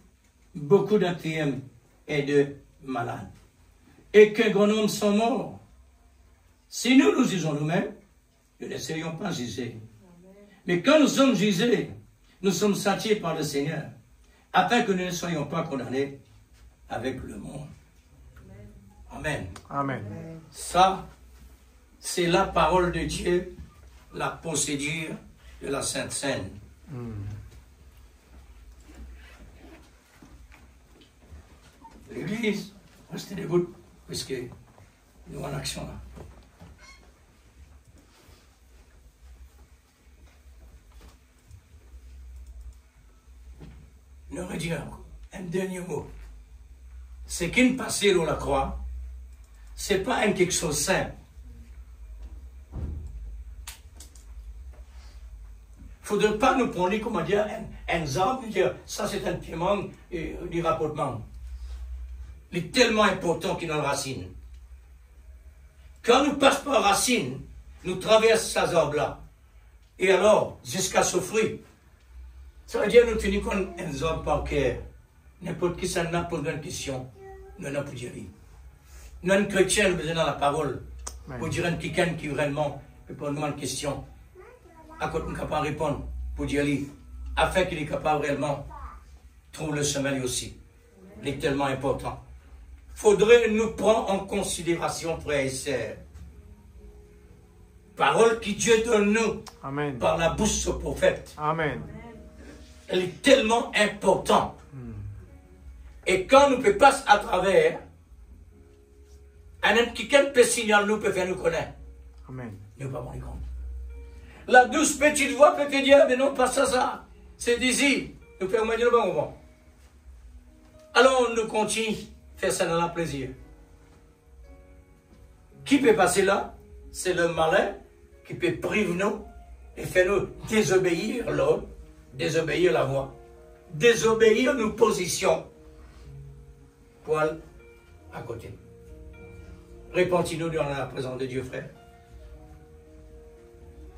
beaucoup d'infirmes et de malades, et qu'un grand nombre sont morts. Si nous nous jugeons nous-mêmes, nous n'essayons pas de juger. Mais quand nous sommes jugés, nous sommes châtiés par le Seigneur, afin que nous ne soyons pas condamnés avec le monde. Amen. Amen. Ça, c'est la parole de Dieu, la procédure de la Sainte Seine. L'Église, restez debout, puisque nous en action là. Je vais dire un dernier mot. Ce qui est passé dans la croix, ce n'est pas quelque chose de simple. Il ne faudrait pas nous prendre, comment dire, un exemple, dire ça c'est un piment du rapportement. Il est tellement important qu'il a une racine. Quand nous passons par racine, nous traversons ces arbres-là. Et alors, jusqu'à ce fruit. Ça veut dire que nous tenons comme un arbre par cœur. N'importe qui s'en a posé une question, nous n'avons pas dire. Nous, un chrétien, nous besoin de la parole. Pour dire à quelqu'un qui vraiment peut poser une question. À quoi nous sommes capables de répondre pour dire lui, afin qu'il est capable réellement de trouver le chemin lui aussi. Il est tellement important. Il faudrait nous prendre en considération, frères et sœurs. Parole que Dieu donne nous Amen. par la bouche du prophète. Amen. Elle est tellement importante. Et quand nous peut passer à travers, quelqu'un peut signaler nous, peut faire nous connaître. Amen. Nous ne pouvons pas rendre compte. La douce petite voix peut te dire, mais non, pas ça, ça. C'est d'ici, nous faisons le bon moment. Alors, nous continuons à faire ça dans le plaisir. Qui peut passer là? C'est le malin qui peut priver nous et faire nous désobéir l'ordre, désobéir la voix, désobéir nos positions. Pour aller à côté. Répentez-nous dans la présence de Dieu, frère.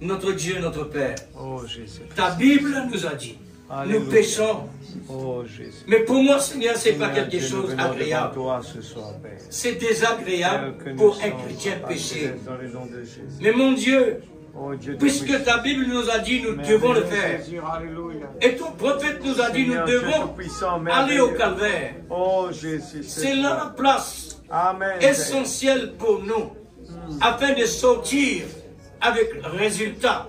Notre Dieu, notre Père, Oh Jésus. ta Bible nous a dit, Alléluia. nous péchons. Oh Jésus. Mais pour moi, Seigneur, ce n'est pas Seigneur quelque Dieu, nous chose venons devant agréable. toi ce soir, Père. C'est désagréable Que nous pour un sommes chrétien péché. dans le nom de Jésus. Mais mon Dieu, Oh Dieu de puisque puissance. ta Bible nous a dit, nous Merveilleux devons le faire. Jésus, Alléluia. Et ton prophète nous a dit, nous Seigneur Dieu devons tout-puissant, aller au merveilleux. calvaire. Oh Jésus. C'est là la place Amen. Père. essentielle pour nous, afin de sortir avec résultat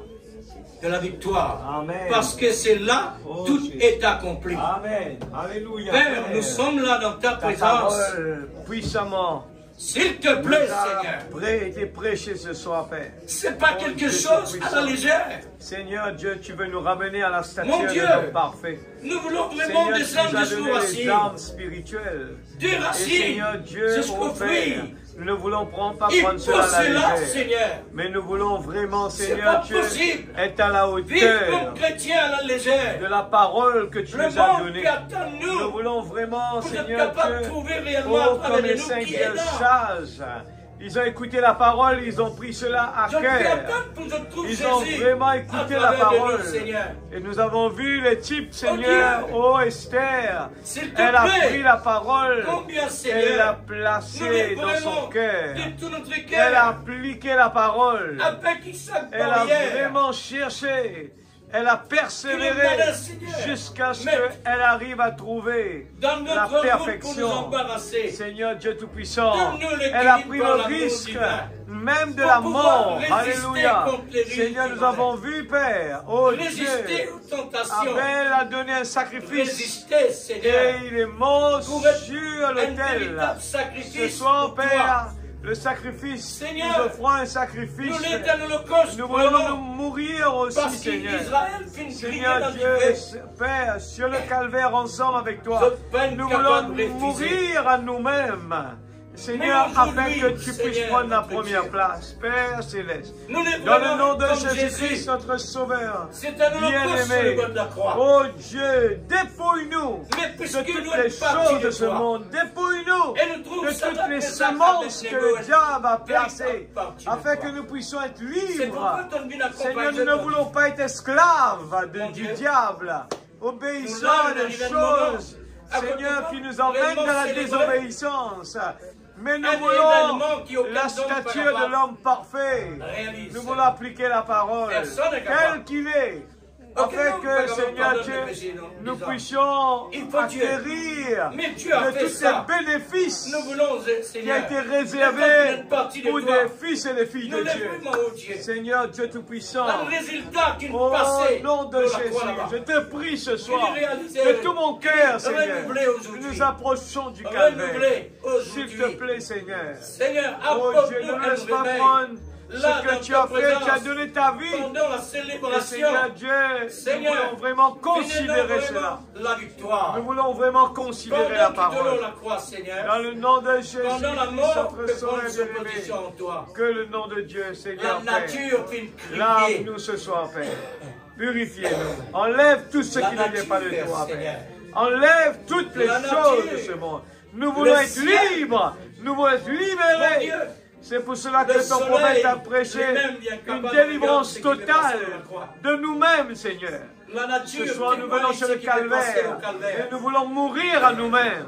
de la victoire. Amen. Parce que c'est là, Oh, tout Jésus. est accompli. Amen. Alléluia. Père, nous sommes là dans ta Ta présence. parole puissamment S'il te plaît, nous Seigneur, a été prêchée ce soir, Père. c'est pas Oh, quelque Dieu chose à la tout-puissant. légère. Seigneur Dieu, tu veux nous ramener à la Mon stature de Dieu. l'homme parfait. Nous voulons vraiment Seigneur, tu nous descendre as jusqu'aux donné les racines. armes spirituelles. Des Et racines Seigneur Dieu, jusqu'aux ô Père, fruits. nous ne voulons pas Il prendre faut cela à la cela, légère. Seigneur. Mais nous voulons vraiment, C'est Seigneur pas Dieu, possible. être à la Vivre hauteur comme chrétien à la légère. de la parole que tu Le nous as monde donnée. qui attend Nous nous voulons vraiment, pour être Seigneur capable de Dieu, trouver réellement oh, à comme travers les nous cinq qui est là. sages. Ils ont écouté la parole, ils ont pris cela à Je peux cœur. attendre pour que je trouve Ils ont Jésus vraiment écouté à la travers de parole. nous, Seigneur. Et nous avons vu les types, Seigneur. Dieu. Oh Esther, S'il te elle a plaît. pris la parole. Combien, Elle l'a Seigneur, nous placée voulons dans son vraiment cœur. de tout notre Elle a cœur, appliqué la parole. afin qu'il soit Elle a barrière. vraiment cherché. Elle a persévéré Il est malin, Seigneur. jusqu'à ce Mais- qu'elle arrive à trouver Dans la notre route pour nous perfection. embarrasser. Seigneur Dieu Tout-Puissant, Donne-nous l'équilibre elle a pris par le l'amour risque divin. même de Pour la pouvoir mort. résister Alléluia. contre les risques Seigneur, nous du mal. avons vu, Père, oh Résister Dieu, aux tentations. Abel a donné un sacrifice Résister, Seigneur. et il est mort Pour être sur un l'autel. véritable Ce sacrifice soir, pour toi. Père, le sacrifice, Seigneur, nous offrons un sacrifice. Nous l'étons à l'Holocauste. Nous voulons vraiment, nous mourir aussi, parce Seigneur. qu'Israël fait une Seigneur criée dans Dieu, l'hiver. Père, sur le calvaire ensemble avec toi, Je peine nous capable voulons de refuser. mourir à nous-mêmes. Seigneur, Mais afin aujourd'hui, que tu puisses Seigneur, prendre la notre première Dieu. place. Père Céleste, Nous les dans le vraiment nom de comme Jésus-Christ, Jésus. notre Sauveur, C'est un holocauste sur le bois de la croix. oh Dieu, dépouille-nous Mais de puisque toutes nous les sommes partis choses de ce toi, monde. Dépouille-nous et nous trouvons de Satan toutes les présent semences avec que les le Noël, diable a véritable placées, partie de afin toi. que nous puissions être C'est pourquoi libres. ton bien Seigneur, accompagné nous ne voulons pas être esclaves Mon du Dieu. diable, Nous obéissant là, à nous des arrivons choses, à moment, Seigneur, à qui votre nous emmènent vraiment dans la célébrer désobéissance. Mais nous un voulons événement qui aucun la homme stature par de l'homme parfait. réalise. Nous voulons appliquer la parole, Personne n'est capable. tel qu'il est, Aucun afin homme que, peut Seigneur pardonner Dieu, le péché, non, nous disant, puissions il faut Dieu. acquérir Mais tu as de fait tous ça. ces bénéfices Nous voulons, qui a Seigneur, été une réservé partie de pour toi. des fils et des filles Nous de les Dieu. voulons, oh Dieu. Seigneur Dieu Tout-Puissant, Un résultat qui nous au passait nom de la Jésus, croix là-bas. je te prie ce soir, Il est réalisé. de tout mon cœur, Seigneur, Renouvelé aujourd'hui. nous nous approchons du calvaire. Renouvelé S'il te aujourd'hui. plaît, Seigneur. Seigneur, Oh Dieu, apporte-nous ne un laisse pas réveil. prendre Là, ce dans que tu ta as fait, tu as présence, donné ta vie. pendant la Et célébration, Seigneur Dieu, Seigneur, nous voulons vraiment tu nous donnes considérer vraiment cela. la victoire. Nous voulons vraiment considérer Pendant la que nous donnons parole. la croix, Seigneur, Dans le nom de Jésus, pendant la mort, notre que Sauveur prendre sa bien-aimé, position en toi. que le nom de Dieu, Seigneur, La Père, nature fait une criée. lave-nous ce soir, Père. Purifiez-nous. Enlève tout ce qui ne vient pas de toi, Seigneur. Père. Enlève toutes les La choses nature. de ce monde. Nous voulons Le être ciel. libres. Nous voulons être Mon libérés. Dieu, C'est pour cela que Le ton soleil, prophète a prêché lui-même vient une capable délivrance de regarder ce qui s'est passé totale sur la croix. de nous-mêmes, Seigneur. la nature Ce soir, nous témoigne venons sur ce le qui s'est passé calvaire au calvaire. et nous voulons mourir à nous-mêmes.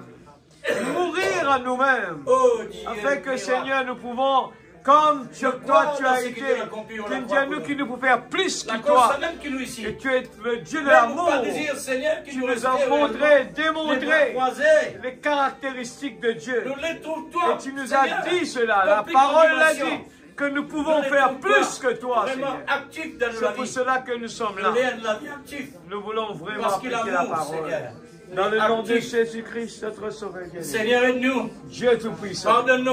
Mourir à nous-mêmes. Oh Dieu, Afin que, miracle. Seigneur, nous pouvons, comme toi crois tu dans as ce qui été, t'a accompli sur la tu dis croix à nous pour qui nous. nous pouvons faire plus La que cause, toi. c'est même que nous ici. Et tu es le Dieu de Mais pour l'amour. pas désir, Seigneur, qui Tu nous nous as respecte montré, réellement. Les démontré bras croisés. les caractéristiques de Dieu. Nous les trouvons toi. Et tu nous Seigneur, as dit cela, la complique parole en l'a dimension. dit, que nous pouvons Nous les faire trouvons plus que toi, Vraiment Seigneur. actif dans C'est la pour vie. cela que nous sommes là. Le lien de la vie actif. Nous voulons vraiment Parce qu'il appliquer la amour, parole. Seigneur. Dans le nom de actif. Jésus-Christ, notre Sauveur guérisseur. Seigneur, aide-nous. Dieu Tout-Puissant. Pardonne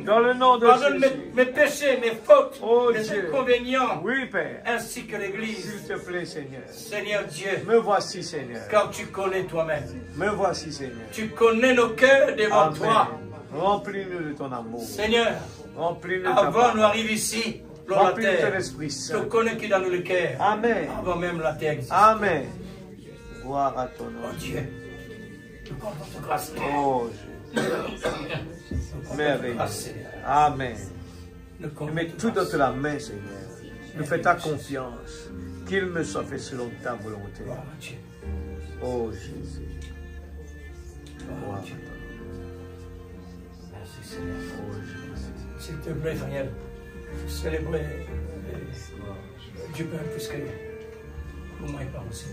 Dans le nom de pardonne Jésus. mes péchés, mes fautes, Oh mes Dieu. inconvénients, Oui, Père. ainsi que S'il l'Église. te plaît, Seigneur. Seigneur Dieu, Me voici, Seigneur. car tu connais toi-même. Me voici, Seigneur. Tu connais nos cœurs devant Amen. toi. Remplis-nous de ton amour. Seigneur, Remplis-nous de ta avant nous parole. arriver ici, sur la Remplis-nous de ton terre, Esprit tu Saint. connais qui est dans le cœur. Amen. Avant même la terre existe. Amen. Gloire à ton Oh nom. Dieu, nous comptons ta grâce. Oh Jésus. Merveilleux. Grâce, Seigneur. Amen. Nous Je comptons mets ta tout dans grâce. ta main, Seigneur. Je fais ta confiance. Qu'il me soit fait selon ta volonté. Gloire à Dieu. Oh Jésus. Gloire Gloire à à Dieu. ton nom. Merci Seigneur. Oh Jésus. S'il te plaît, Daniel, célébrer du pain puisque pour moi, il pas aussi.